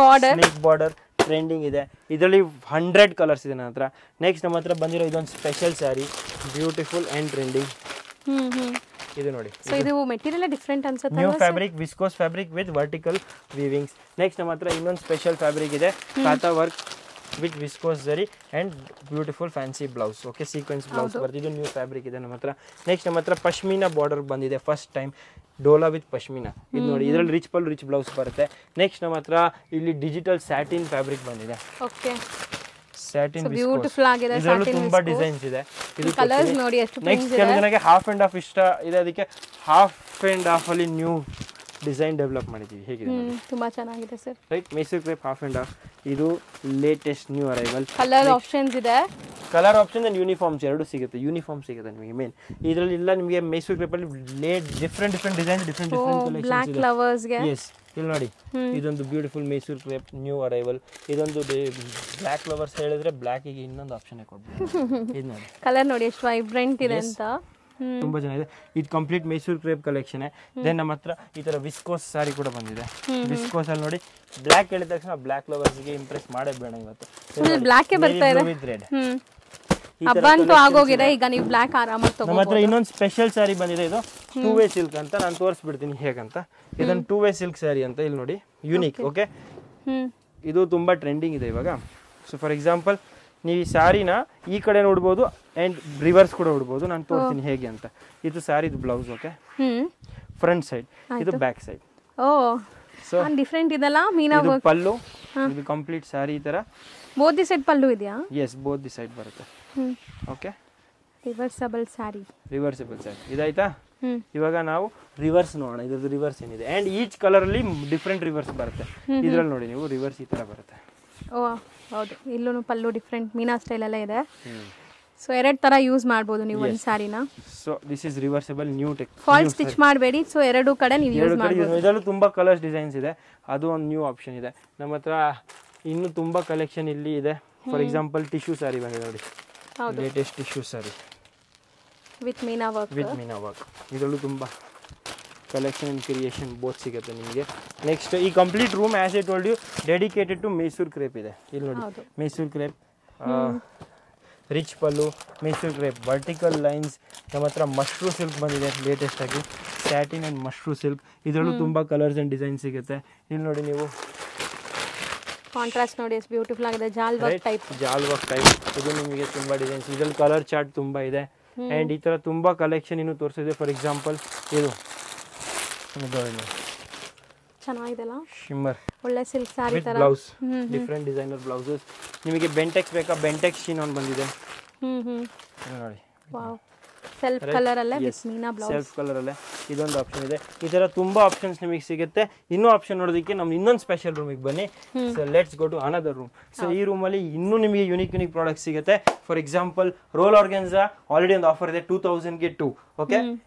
ಬಾರ್ಡರ್ ಟ್ರೆಂಡಿಂಗ್ ಇದೆ. ಇದರಲ್ಲಿ 100 ಕಲರ್ಸ್ ಇದೆ ನನ್ನ ಹತ್ರ. ನೆಕ್ಸ್ಟ್ ನಮ್ಮ ಹತ್ರ ಬಂದಿರೋ ಇದೊಂದು special sari, beautiful and trending. ಇದು ನೋಡಿ, ಸೊ ಇದು ಮೆಟೀರಿಯಲ್ ಡಿಫರೆಂಟ್ ಅನ್ಸುತ್ತೆ, new fabric, viscose fabric with vertical weavings. Next ನಮ್ಮ ಹತ್ರ ಇನ್ನೊಂದು ಸ್ಪೆಷಲ್ ಫ್ಯಾಬ್ರಿಕ್ ಇದೆ, ಕಾತಾ ವರ್ಕ್ ವಿತ್ ವಿಸ್ಕೋಸ್ ಜರಿ and beautiful fancy blouse. Okay, sequence blouse ಬರ್ತಿದ್ದು ನ್ಯೂ ಫ್ಯಾಬ್ರಿಕ್ ಇದೆ ನಮ್ಮ ಹತ್ರ. ನೆಕ್ಸ್ಟ್ ನಮ್ಮ ಹತ್ರ ಪಶ್ಮೀನಾ ಬಾರ್ಡರ್ ಬಂದಿದೆ, ಫಸ್ಟ್ ಟೈಮ್ ಡೋಲಾ ವಿತ್ ಪಶ್ಮೀನಾ. ಇದು ನೋಡಿ, ಇದರಲ್ಲಿ ರಿಚ್ ಬ್ಲೌಸ್ ಬರುತ್ತೆ. ನೆಕ್ಸ್ಟ್ ನಮ್ಮ ಹತ್ರ ಇಲ್ಲಿ ಡಿಜಿಟಲ್ ಸ್ಯಾಟಿನ್ ಫ್ಯಾಬ್ರಿಕ್ ಬಂದಿದೆ. ಓಕೆ, ಸ್ಯಾಟಿನ್ ಬ್ಯೂಟಿಫುಲ್ ಆಗಿದೆ. ಇದರಲ್ಲೂ ತುಂಬಾ ಡಿಸೈನ್ಸ್ ಇದೆ. ಇದು ಕಲರ್ಸ್ ನೋಡಿ ಎಷ್ಟು ನೆಕ್ಸ್ಟ್ ಕೆಲವು ಜನಕ್ಕೆ ಹಾಫ್ ಅಂಡ್ ಹಾಫ್ ಇಷ್ಟ ಇದೆ, ಅದಕ್ಕೆ ಹಾಫ್ ಅಂಡ್ ಹಾಫ್ ಅಲ್ಲಿ ನ್ಯೂ ಡಿಸೈನ್ ಡೆವಲಪ್ ಮಾಡಿದ್ದೀವಿ. ಹೇಗಿದೆ, ತುಂಬಾ ಚೆನ್ನಾಗಿದೆ sir. Right, Mysore crepe half and half. ಇದು latest new arrival. Colour options ಇದೆ, ಕಲರ್ ಆಪ್ಷನ್ ಅಂಡ್ ಯೂನಿಫಾರ್ಮ್ಸ್ ಎರಡು ಸಿಗುತ್ತೆ. ಯೂನಿಫಾರ್ಮ್ ಸಿಗುತ್ತೆ ನಿಮಗೆ ಮೇನ್. ಇದರಲ್ಲಿ ಇಲ್ಲ ನಿಮಗೆ ಮೈಸೂರು ಕ್ರೇಪ್ ಅಲ್ಲಿ different design, different collections black flowers ಗೆ. ಎಸ್, ಇಲ್ಲಿ ನೋಡಿ, ಇದೊಂದು beautiful Mysore crepe new arrival. ಇದೊಂದು ಬ್ಲಾಕ್ ಫ್ಲವರ್ಸ್ ಹೇಳಿದ್ರೆ ಬ್ಲಾಕ್ ಗೆ ಇನ್ನೊಂದು ಆಪ್ಷನ್ ಕೊಡ್ಬೋದು. ಇದು ನೋಡಿ, ಕಲರ್ ನೋಡಿ ಎಷ್ಟು ವೈಬ್ರೆಂಟ್ ಇದೆ ಅಂತ, ತುಂಬಾ ಚೆನ್ನಾಗಿದೆ. ಇದು complete Mysuru crepe collection. Then ನಮ್ಮ ಹತ್ರ ಈ ತರ ವಿಸ್ಕೋಸ್ ಸಾರಿ ಕೂಡ ಬಂದಿದೆ. ವಿಸ್ಕೋಸ್ ಅಲ್ಲಿ ನೋಡಿ, ಬ್ಲಾಕ್ ಹೇಳಿದ ತಕ್ಷಣ ಬ್ಲಾಕ್ ಲವರ್ಸ್ ಗೆ ಇಂಪ್ರೆಸ್ ಮಾಡೇ ಬೇಡ ಇವತ್ತು. ಬ್ಲಾಕ್ ಬರ್ತಾ ಇದೆ ವಿತ್ ರೆಡ್. ಹಬ್ಬ ಅಂತೂ ಆಗೋಗಿದೆ, ಈಗ ನೀವು ಬ್ಲಾಕ್ ಆರಾಮಾಗಿ ನಮ್ಮ ಹತ್ರ ಇನ್ನೊಂದು ಸ್ಪೆಷಲ್ ಸ್ಯಾರಿ ಬಂದಿದೆ, ಇದು 2-way ಸಿಲ್ಕ್ ಅಂತ. ನಾನು ತೋರಿಸ್ಬಿಡ್ತೀನಿ ಹೇಗಂತ. ಇದನ್ನ 2-way ಸಿಲ್ಕ್ ಸ್ಯಾರಿ ಅಂತ, ಇಲ್ಲಿ ನೋಡಿ, ಯೂನಿಕ್. ಓಕೆ, ಇದು ತುಂಬಾ ಟ್ರೆಂಡಿಂಗ್ ಇದೆ ಇವಾಗ. ಸೊ ಫಾರ್ ಎಕ್ಸಾಂಪಲ್ ನೀವು ಈ ಸ್ಯಾರಿನ ಈ ಕಡೆ ನೋಡ್ಬೋದು ಆ್ಯಂಡ್ ರಿವರ್ಸ್ ಕೂಡ ನೋಡ್ಬೋದು. ನಾನು ತೋರಿಸ್ತೀನಿ ಹೇಗೆ ಅಂತ. ಇದು ಸ್ಯಾರಿದು ಬ್ಲೌಸ್. ಓಕೆ, ಫ್ರಂಟ್ ಸೈಡ್, ಇದು ಬ್ಯಾಕ್ ಸೈಡ್. ಓ, ಸೊ ಡಿಫರೆಂಟ್ ಇದಲ್ಲ. ಮೀನಾ ವರ್ಕ್ ಪಲ್ಲು, ಇದು ಕಂಪ್ಲೀಟ್ ಸ್ಯಾರಿ ಈ ತರ. ಬೋತ್ ದಿ ಸೈಡ್ ಪಲ್ಲು ಇದೆಯಾ? ಎಸ್, ಬೋತ್ ದಿ ಸೈಡ್ ಬರುತ್ತೆ. Okay, reversible sari. Reversible sari ಇದಾಯ್ತಾ? ಇವಾಗ ನಾವು ರಿವರ್ಸ್ ನೋಡೋಣ. ಇದ್ರದ್ದು ರಿವರ್ಸ್ ಏನಿದೆ ಆ್ಯಂಡ್ ಈಚ್ ಕಲರ್ ಅಲ್ಲಿ ಡಿಫ್ರೆಂಟ್ ರಿವರ್ಸ್ ಬರುತ್ತೆ. ಇದ್ರಲ್ಲಿ ನೋಡಿ ನೀವು, ರಿವರ್ಸ್ ಈ ತರ ಬರುತ್ತೆ. ಓ ಹೌದು, ಇಲ್ಲೂ ಪಲ್ಲು ಡಿಫ್ರೆಂಟ್ ಮೀನಾ ಸ್ಟೈಲ್ ಎಲ್ಲ ಇದೆ. ಸೊ ಎರಡು ತರ ಯೂಸ್ ಮಾಡ್ಬೋದು ನೀವು ಒಂದು ಸ್ಯಾರಿನ. So this is reversible new tech. Fall stitch ಮಾಡಬೇಡಿ. ಸೊ ಎರಡು ಕಡೆ ನೀವು ಯೂಸ್ ಮಾಡಬಹುದು. ಇದರಲ್ಲೂ ತುಂಬಾ ಕಲರ್ಸ್ ಡಿಸೈನ್ಸ್ ಇದೆ, ಅದು ಒಂದು ನ್ಯೂ ಆಪ್ಷನ್ ಇದೆ. ನಮ್ಮ ಹತ್ರ ಇನ್ನು ತುಂಬಾ ಕಲೆಕ್ಷನ್ ಇಲ್ಲಿ ಇದೆ. ಫಾರ್ ಎಕ್ಸಾಂಪಲ್ ಟಿಶ್ಯೂ ಸ್ಯಾರಿ ಬಂದಿದೆ ನೋಡಿ, latest tissue sari with Meena work. ಇದರಲ್ಲೂ ತುಂಬಾ ಕಲೆಕ್ಷನ್ ಅಂಡ್ ಕ್ರಿಯೇಷನ್ ಬೋತ್ ಸಿಗುತ್ತೆ ನಿಮಗೆ. ನೆಕ್ಸ್ಟ್ ಈ complete room as I told you dedicated to Mysuru crepe ಇದೆ. ಇಲ್ಲಿ ನೋಡಿ, Mysuru crepe, rich pallu, Mysuru crepe, vertical lines. ನಮ್ಮ ಹತ್ರ ಮಶ್ರೂ ಸಿಲ್ಕ್ ಬಂದಿದೆ ಲೇಟೆಸ್ಟ್ ಆಗಿ, ಸ್ಯಾಟಿನ್ ಆ್ಯಂಡ್ ಮಶ್ರೂ ಸಿಲ್ಕ್. ಇದರಲ್ಲೂ ತುಂಬ ಕಲರ್ಸ್ ಆ್ಯಂಡ್ ಡಿಸೈನ್ ಸಿಗುತ್ತೆ. ಇಲ್ಲಿ ನೋಡಿ ನೀವು, ಕಾಂಟ್ರಾಸ್ಟ್ ನೋಡಿ ಎಷ್ಟು ಬ್ಯೂಟಿಫುಲ್ ಆಗಿದೆ. ಜಾಲ್ ವರ್ಕ್ ಟೈಪ್. ಇದು ನಿಮಗೆ ತುಂಬ ಡಿಸೈನ್ಸ್. ಇದರಲ್ಲಿ ಕಲರ್ ಚಾರ್ಟ್ ತುಂಬ ಇದೆ ಆ್ಯಂಡ್ ಈ ಥರ ತುಂಬ ಕಲೆಕ್ಷನ್ ಇನ್ನೂ ತೋರಿಸಿದೆ. ಫಾರ್ ಎಕ್ಸಾಂಪಲ್ ಇದು ಚೆನ್ನಾಗಿದೆಲ್ಲ, ಶಿಮ್ಮರ್, ಒಳ್ಳೆ ಸಿಲ್ಕ್ ಸ್ಯಾರಿ ತರ. Blouse, different designer blouses. ನಿಮಗೆ ಬೆಂಟೆಕ್ಸ್ ಬೇಕಾ? ಬೆಂಟೆಕ್ಸ್ ಶಿನಾನ್ ಬಂದಿದೆ ನೋಡಿ. ವಾವ್, ಸೆಲ್ಫ್ ಕಲರ್ ಅಲ್ಲೇ with Meena blouse. Self colour ಅಲ್ಲೇ ಇದೊಂದು ಆಪ್ಷನ್ ಇದೆ. ಈ ತರ ತುಂಬಾ ಆಪ್ಷನ್ಸ್ ನಿಮಗೆ ಸಿಗುತ್ತೆ. ಇನ್ನೂ ಆಪ್ಷನ್ ನೋಡೋದಕ್ಕೆ ನಮ್ದು ಇನ್ನೊಂದು ಸ್ಪೆಷಲ್ ರೂಮಿಗೆ ಬನ್ನಿ. So let's go to another room. So ಈ ರೂಮಲ್ಲಿ ಇನ್ನೂ ನಿಮಗೆ ಯೂನಿಕ್ ಪ್ರಾಡಕ್ಟ್ ಸಿಗುತ್ತೆ. For example roll organza already ಒಂದು ಆಫರ್ ಇದೆ, 2000ಗೆ 2. ಓಕೆ,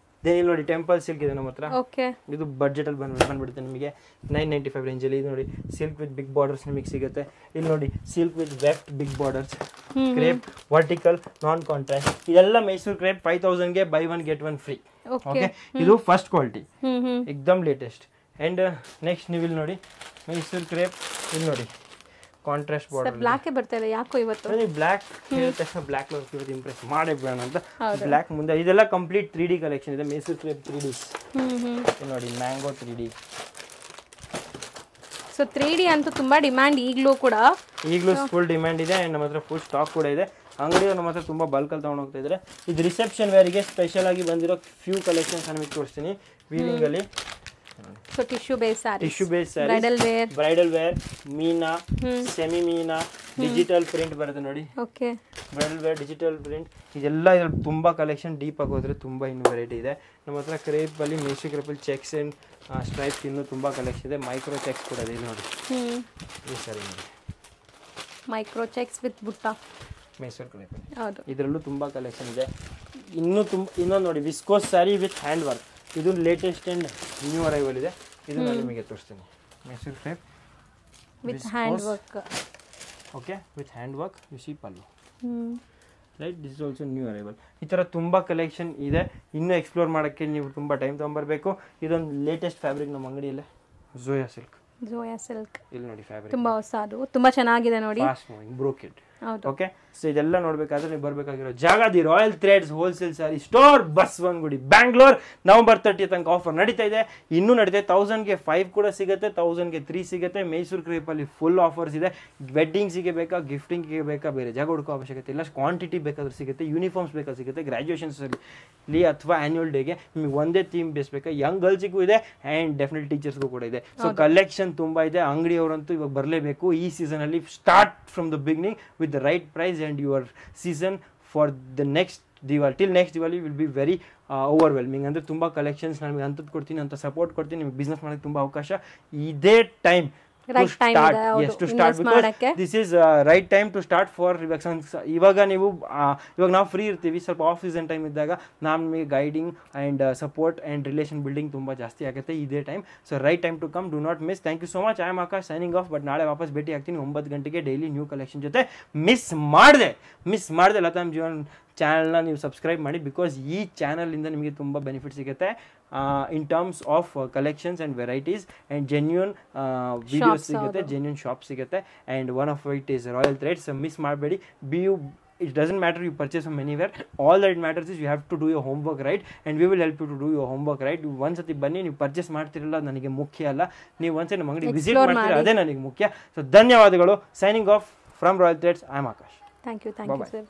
ಇಲ್ಲಿ ನೋಡಿ ಟೆಂಪಲ್ ಸಿಲ್ಕ್ ಇದೆ ನಮ್ಮ ಹತ್ರ. ಇದು ಬಡ್ಜೆಟ್ ಅಲ್ಲಿ ಬಂದ್ಬಿಡುತ್ತೆ ನಿಮಗೆ 995 ರೇಂಜಲ್ಲಿ. ಇದು ನೋಡಿ ಸಿಲ್ಕ್ ವಿತ್ ಬಿಗ್ ಬಾರ್ಡರ್ಸ್ ನಿಮಗೆ ಸಿಗುತ್ತೆ. ಇಲ್ಲಿ ನೋಡಿ silk with weft big borders, crepe, vertical, non contrast. ಇದೆಲ್ಲ ಮೈಸೂರು ಕ್ರೇಪ್ 5000ಗೆ ಬೈ 1 get 1 ಫ್ರೀ. ಓಕೆ, ಇದು ಫಸ್ಟ್ ಕ್ವಾಲಿಟಿ, ಎಕ್ದಮ್ ಲೇಟೆಸ್ಟ್. ಅಂಡ್ ನೆಕ್ಸ್ಟ್ ನೀವು ಇಲ್ಲಿ ನೋಡಿ ಮೈಸೂರು ಕ್ರೇಪ್. ಇಲ್ಲಿ ನೋಡಿ ಕಾಂಟ್ರಾಸ್ಟ್ ಬಾರ್ಡರ್. ಬ್ಲಾಕ್ ಬರ್ತಾ ಇದೆ ಯಾಕೋ ಇವತ್ತು. ಬ್ಲಾಕ್ ಹೇಳಿದ ತಕ್ಷಣ ಬ್ಲಾಕ್ ಇವತ್ತು ಇಂಪ್ರೆಸ್ ಮಾಡೇ ಬೇಡ ಅಂತ ಬ್ಲಾಕ್ ಮುಂದೆ. ಇದೆಲ್ಲ ಕಂಪ್ಲೀಟ್ 3D ಕಲೆಕ್ಷನ್ ಇದೆ. ಮೈಸೂರು ಕ್ರೇಪ್ 3D ನೋಡಿ, ಮ್ಯಾಂಗೋ 3D. ಸೊ 3D ಅಂತೂ ತುಂಬಾ ಡಿಮ್ಯಾಂಡ್ ಈಗಲೂ ಫುಲ್ ಡಿಮ್ಯಾಂಡ್ ಇದೆ. ನಮ್ಮ ಹತ್ರ ಫುಲ್ ಸ್ಟಾಕ್ ಕೂಡ ಇದೆ. ಅಂಗಡಿಯವ್ರು ನಮ್ಮ ಹತ್ರ ತುಂಬ ಬಲ್ಕಲ್ಲಿ ತೊಗೊಂಡು ಹೋಗ್ತಾ ಇದ್ದಾರೆ. ಇದು ರಿಸೆಪ್ಷನ್ ವೇರಿಗೆ ಸ್ಪೆಷಲ್ ಆಗಿ ಬಂದಿರೋ ಫ್ಯೂ ಕಲೆಕ್ಷನ್ಸ್ ನಿಮಗೆ ತೋರಿಸ್ತೀನಿ ವೀವಿಂಗ್ ಅಲ್ಲಿ. So tissue base sari, bridal wear, ಮೀನಾ, ಸೆಮಿ ಮೀನಾ, ಡಿಜಿಟಲ್ ಪ್ರಿಂಟ್ ಬರುತ್ತೆ ನೋಡಿ. Okay, bridal wear, digital print, ಇದೆಲ್ಲ ಇದ್ರಲ್ಲಿ ತುಂಬಾ ಕಲೆಕ್ಷನ್. ಡೀಪ್ ಆಗಿ ಹೋದ್ರೆ ತುಂಬಾ ಇನ್ನೂ ವೆರೈಟಿ ಇದೆ. ನಮ್ಮ ಹತ್ರ ಕ್ರೇಪ್ ಅಲ್ಲಿ, ಮೈಸೂರು ಕ್ರೇಪ್ ಅಲ್ಲಿ ಚೆಕ್ಸ್ ಅಂಡ್ ಸ್ಟ್ರೈಪ್ಸ್ ಇನ್ನೂ ತುಂಬಾ ಕಲೆಕ್ಷನ್ ಇದೆ. ಮೈಕ್ರೋ ಚೆಕ್ಸ್ ಕೂಡ ಇದೆ ನೋಡಿ. ಈ ಸರಿ ನೋಡಿ, ಮೈಕ್ರೋ ಚೆಕ್ಸ್ ವಿತ್ ಬುಟ್ಟ, ಮೈಸೂರು ಕ್ರೇಪ್. ಹೌದು, ಇದರಲ್ಲೂ ತುಂಬಾ ಕಲೆಕ್ಷನ್ ಇದೆ. ಇನ್ನೊಂದು ನೋಡಿ, viscose sari with hand work. ಇದು ಲೇಟೆಸ್ಟ್ ಅಂಡ್ ನ್ಯೂ ಅರೈವಲ್ ಇದೆ. ಇದು ನಾನು ನಿಮಗೆ ತೋರಿಸ್ತೀನಿ. Mysuru crepe with hand work. Okay, with hand work. U C pallu, right. This is also new arrival. ಈ ಥರ ತುಂಬ ಕಲೆಕ್ಷನ್ ಇದೆ. ಇನ್ನೂ ಎಕ್ಸ್ಪ್ಲೋರ್ ಮಾಡೋಕ್ಕೆ ನೀವು ತುಂಬ ಟೈಮ್ ತೊಗೊಂಬರ್ಬೇಕು. ಇದೊಂದು ಲೇಟೆಸ್ಟ್ ಫ್ಯಾಬ್ರಿಕ್ ನಮ್ಮ ಅಂಗಡಿಯಲ್ಲೇ, ಝೋಯಾ ಸಿಲ್ಕ್. ಇಲ್ಲಿ ನೋಡಿ ಫ್ಯಾಬ್ರಿಕ್ ತುಂಬಾ ಹೊಸದು, ತುಂಬಾ ಚೆನ್ನಾಗಿದೆ ನೋಡಿ. Fast moving brocade. Okay, so ಇದೆಲ್ಲ ನೋಡ್ಬೇಕಾದ್ರೆ ನೀವು ಬರಬೇಕಾಗಿರೋ ಜಾಗ the Royal Threads wholesale sari store, Basavanagudi, Bangalore. November 30 ತನಕ ಆಫರ್ ನಡೀತಾ ಇದೆ. ಇನ್ನೂ ನಡೀತಾ ಇದೆ. 1000ಗೆ 5 ಕೂಡ ಸಿಗುತ್ತೆ, 1000ಗೆ 3 ಸಿಗುತ್ತೆ. ಮೈಸೂರು ಕ್ರೇಪಲ್ಲಿ ಫುಲ್ ಆಫರ್ಸ್ ಇದೆ. ವೆಡ್ಡಿಂಗ್ಸಿಗೆ ಬೇಕಾ, ಗಿಫ್ಟಿಂಗಿಗೆ ಬೇಕಾ, ಬೇರೆ ಜಾಗ ಹುಡುಕೋ ಅವಶ್ಯಕತೆ ಇಲ್ಲ. ಕ್ವಾಂಟಿಟಿ ಬೇಕಾದ್ರೂ ಸಿಗುತ್ತೆ, ಯೂನಿಫಾರ್ಮ್ಸ್ ಬೇಕಾದ್ರೂ ಸಿಗುತ್ತೆ. ಗ್ರ್ಯಾಜುಯೇಷನ್ಸಲ್ಲಿ ಅಥವಾ ಆ್ಯನ್ಯುವಲ್ ಡೇಗೆ ನಿಮಗೆ ಒಂದೇ ಥೀಮ್ ಬೇಸ್ ಬೇಕಾ, ಯಂಗ್ ಗರ್ಲ್ಸಿಗೂ ಇದೆ ಆ್ಯಂಡ್ ಡೆಫಿನೆಟ್ ಟೀಚರ್ಸ್ಗೂ ಕೂಡ ಇದೆ. ಸೊ ಕಲೆಕ್ಷನ್ ತುಂಬ ಇದೆ. ಅಂಗಡಿಯವರಂತೂ ಇವಾಗ ಬರಲೇಬೇಕು ಈ ಸೀಸನಲ್ಲಿ. Start from the beginning with the right price and your season for the next Diwali till next Diwali will be very overwhelming. ಅಂದ್ರೆ ತುಂಬಾ ಕಲೆಕ್ಷನ್ಸ್ ನಿಮಗೆ ಅಂತದ್ದು ಕೊಡ್ತೀನಿ, ಅಂತ ಸಪೋರ್ಟ್ ಕೊಡ್ತೀನಿ. ನಿಮಗೆ ಬಿಸ್ನೆಸ್ ಮಾಡೋಕ್ಕೆ ತುಂಬಾ ಅವಕಾಶ. ಇದೇ time to start because this is right time to start for ಇವಾಗ ನಾವು ಫ್ರೀ ಇರ್ತೀವಿ. ಸ್ವಲ್ಪ ಆಫ್ ಸೀಸನ್ ಟೈಮ್ ಇದ್ದಾಗ ನಮಗೆ guiding and support and relation building ತುಂಬ ಜಾಸ್ತಿ ಆಗುತ್ತೆ ಇದೇ time. So right time to come. Do not miss. Thank you so much. I am Akash signing off. But ನಾಳೆ ವಾಪಸ್ ಭೇಟಿ ಆಗ್ತೀನಿ 9 ಗಂಟೆಗೆ ಡೈಲಿ ನ್ಯೂ ಕಲೆಕ್ಷನ್ ಜೊತೆ. ಮಿಸ್ ಮಾಡಿದೆ ಲತಾಮ್ ಜೀವನ್ ಚಾನಲ್ನ ನೀವು ಸಬ್ಸ್ಕ್ರೈಬ್ ಮಾಡಿ. ಬಿಕಾಸ್ ಈ ಚಾನಲಿಂದ ನಿಮಗೆ ತುಂಬ ಬೆನಿಫಿಟ್ ಸಿಗುತ್ತೆ in terms of collections and varieties and genuine videos ಸಿಗುತ್ತೆ, genuine shops ಸಿಗುತ್ತೆ. and one of it is Royal Threads. Miss ಮಾಡಬೇಡಿ. it doesn't matter you purchase from anywhere. All that matters is you have to do your homework right, and we will help you to do your homework right. ನೀವು ಒಂದ್ಸತಿ ಬನ್ನಿ, ನೀವು purchase ಮಾಡ್ತಿರಲ್ಲ ನನಗೆ ಮುಖ್ಯ ಅಲ್ಲ, ನೀವು ಒಂದ್ಸತಿ ನಮ್ಮ ಅಂಗಡಿ ವಿಸಿಟ್ ಮಾಡ್ತೀರಾ ಅದೇ ನನಗೆ ಮುಖ್ಯ. ಸೊ ಧನ್ಯವಾದಗಳು. Signing off from Royal Trades. I am Akash. Thank you sir.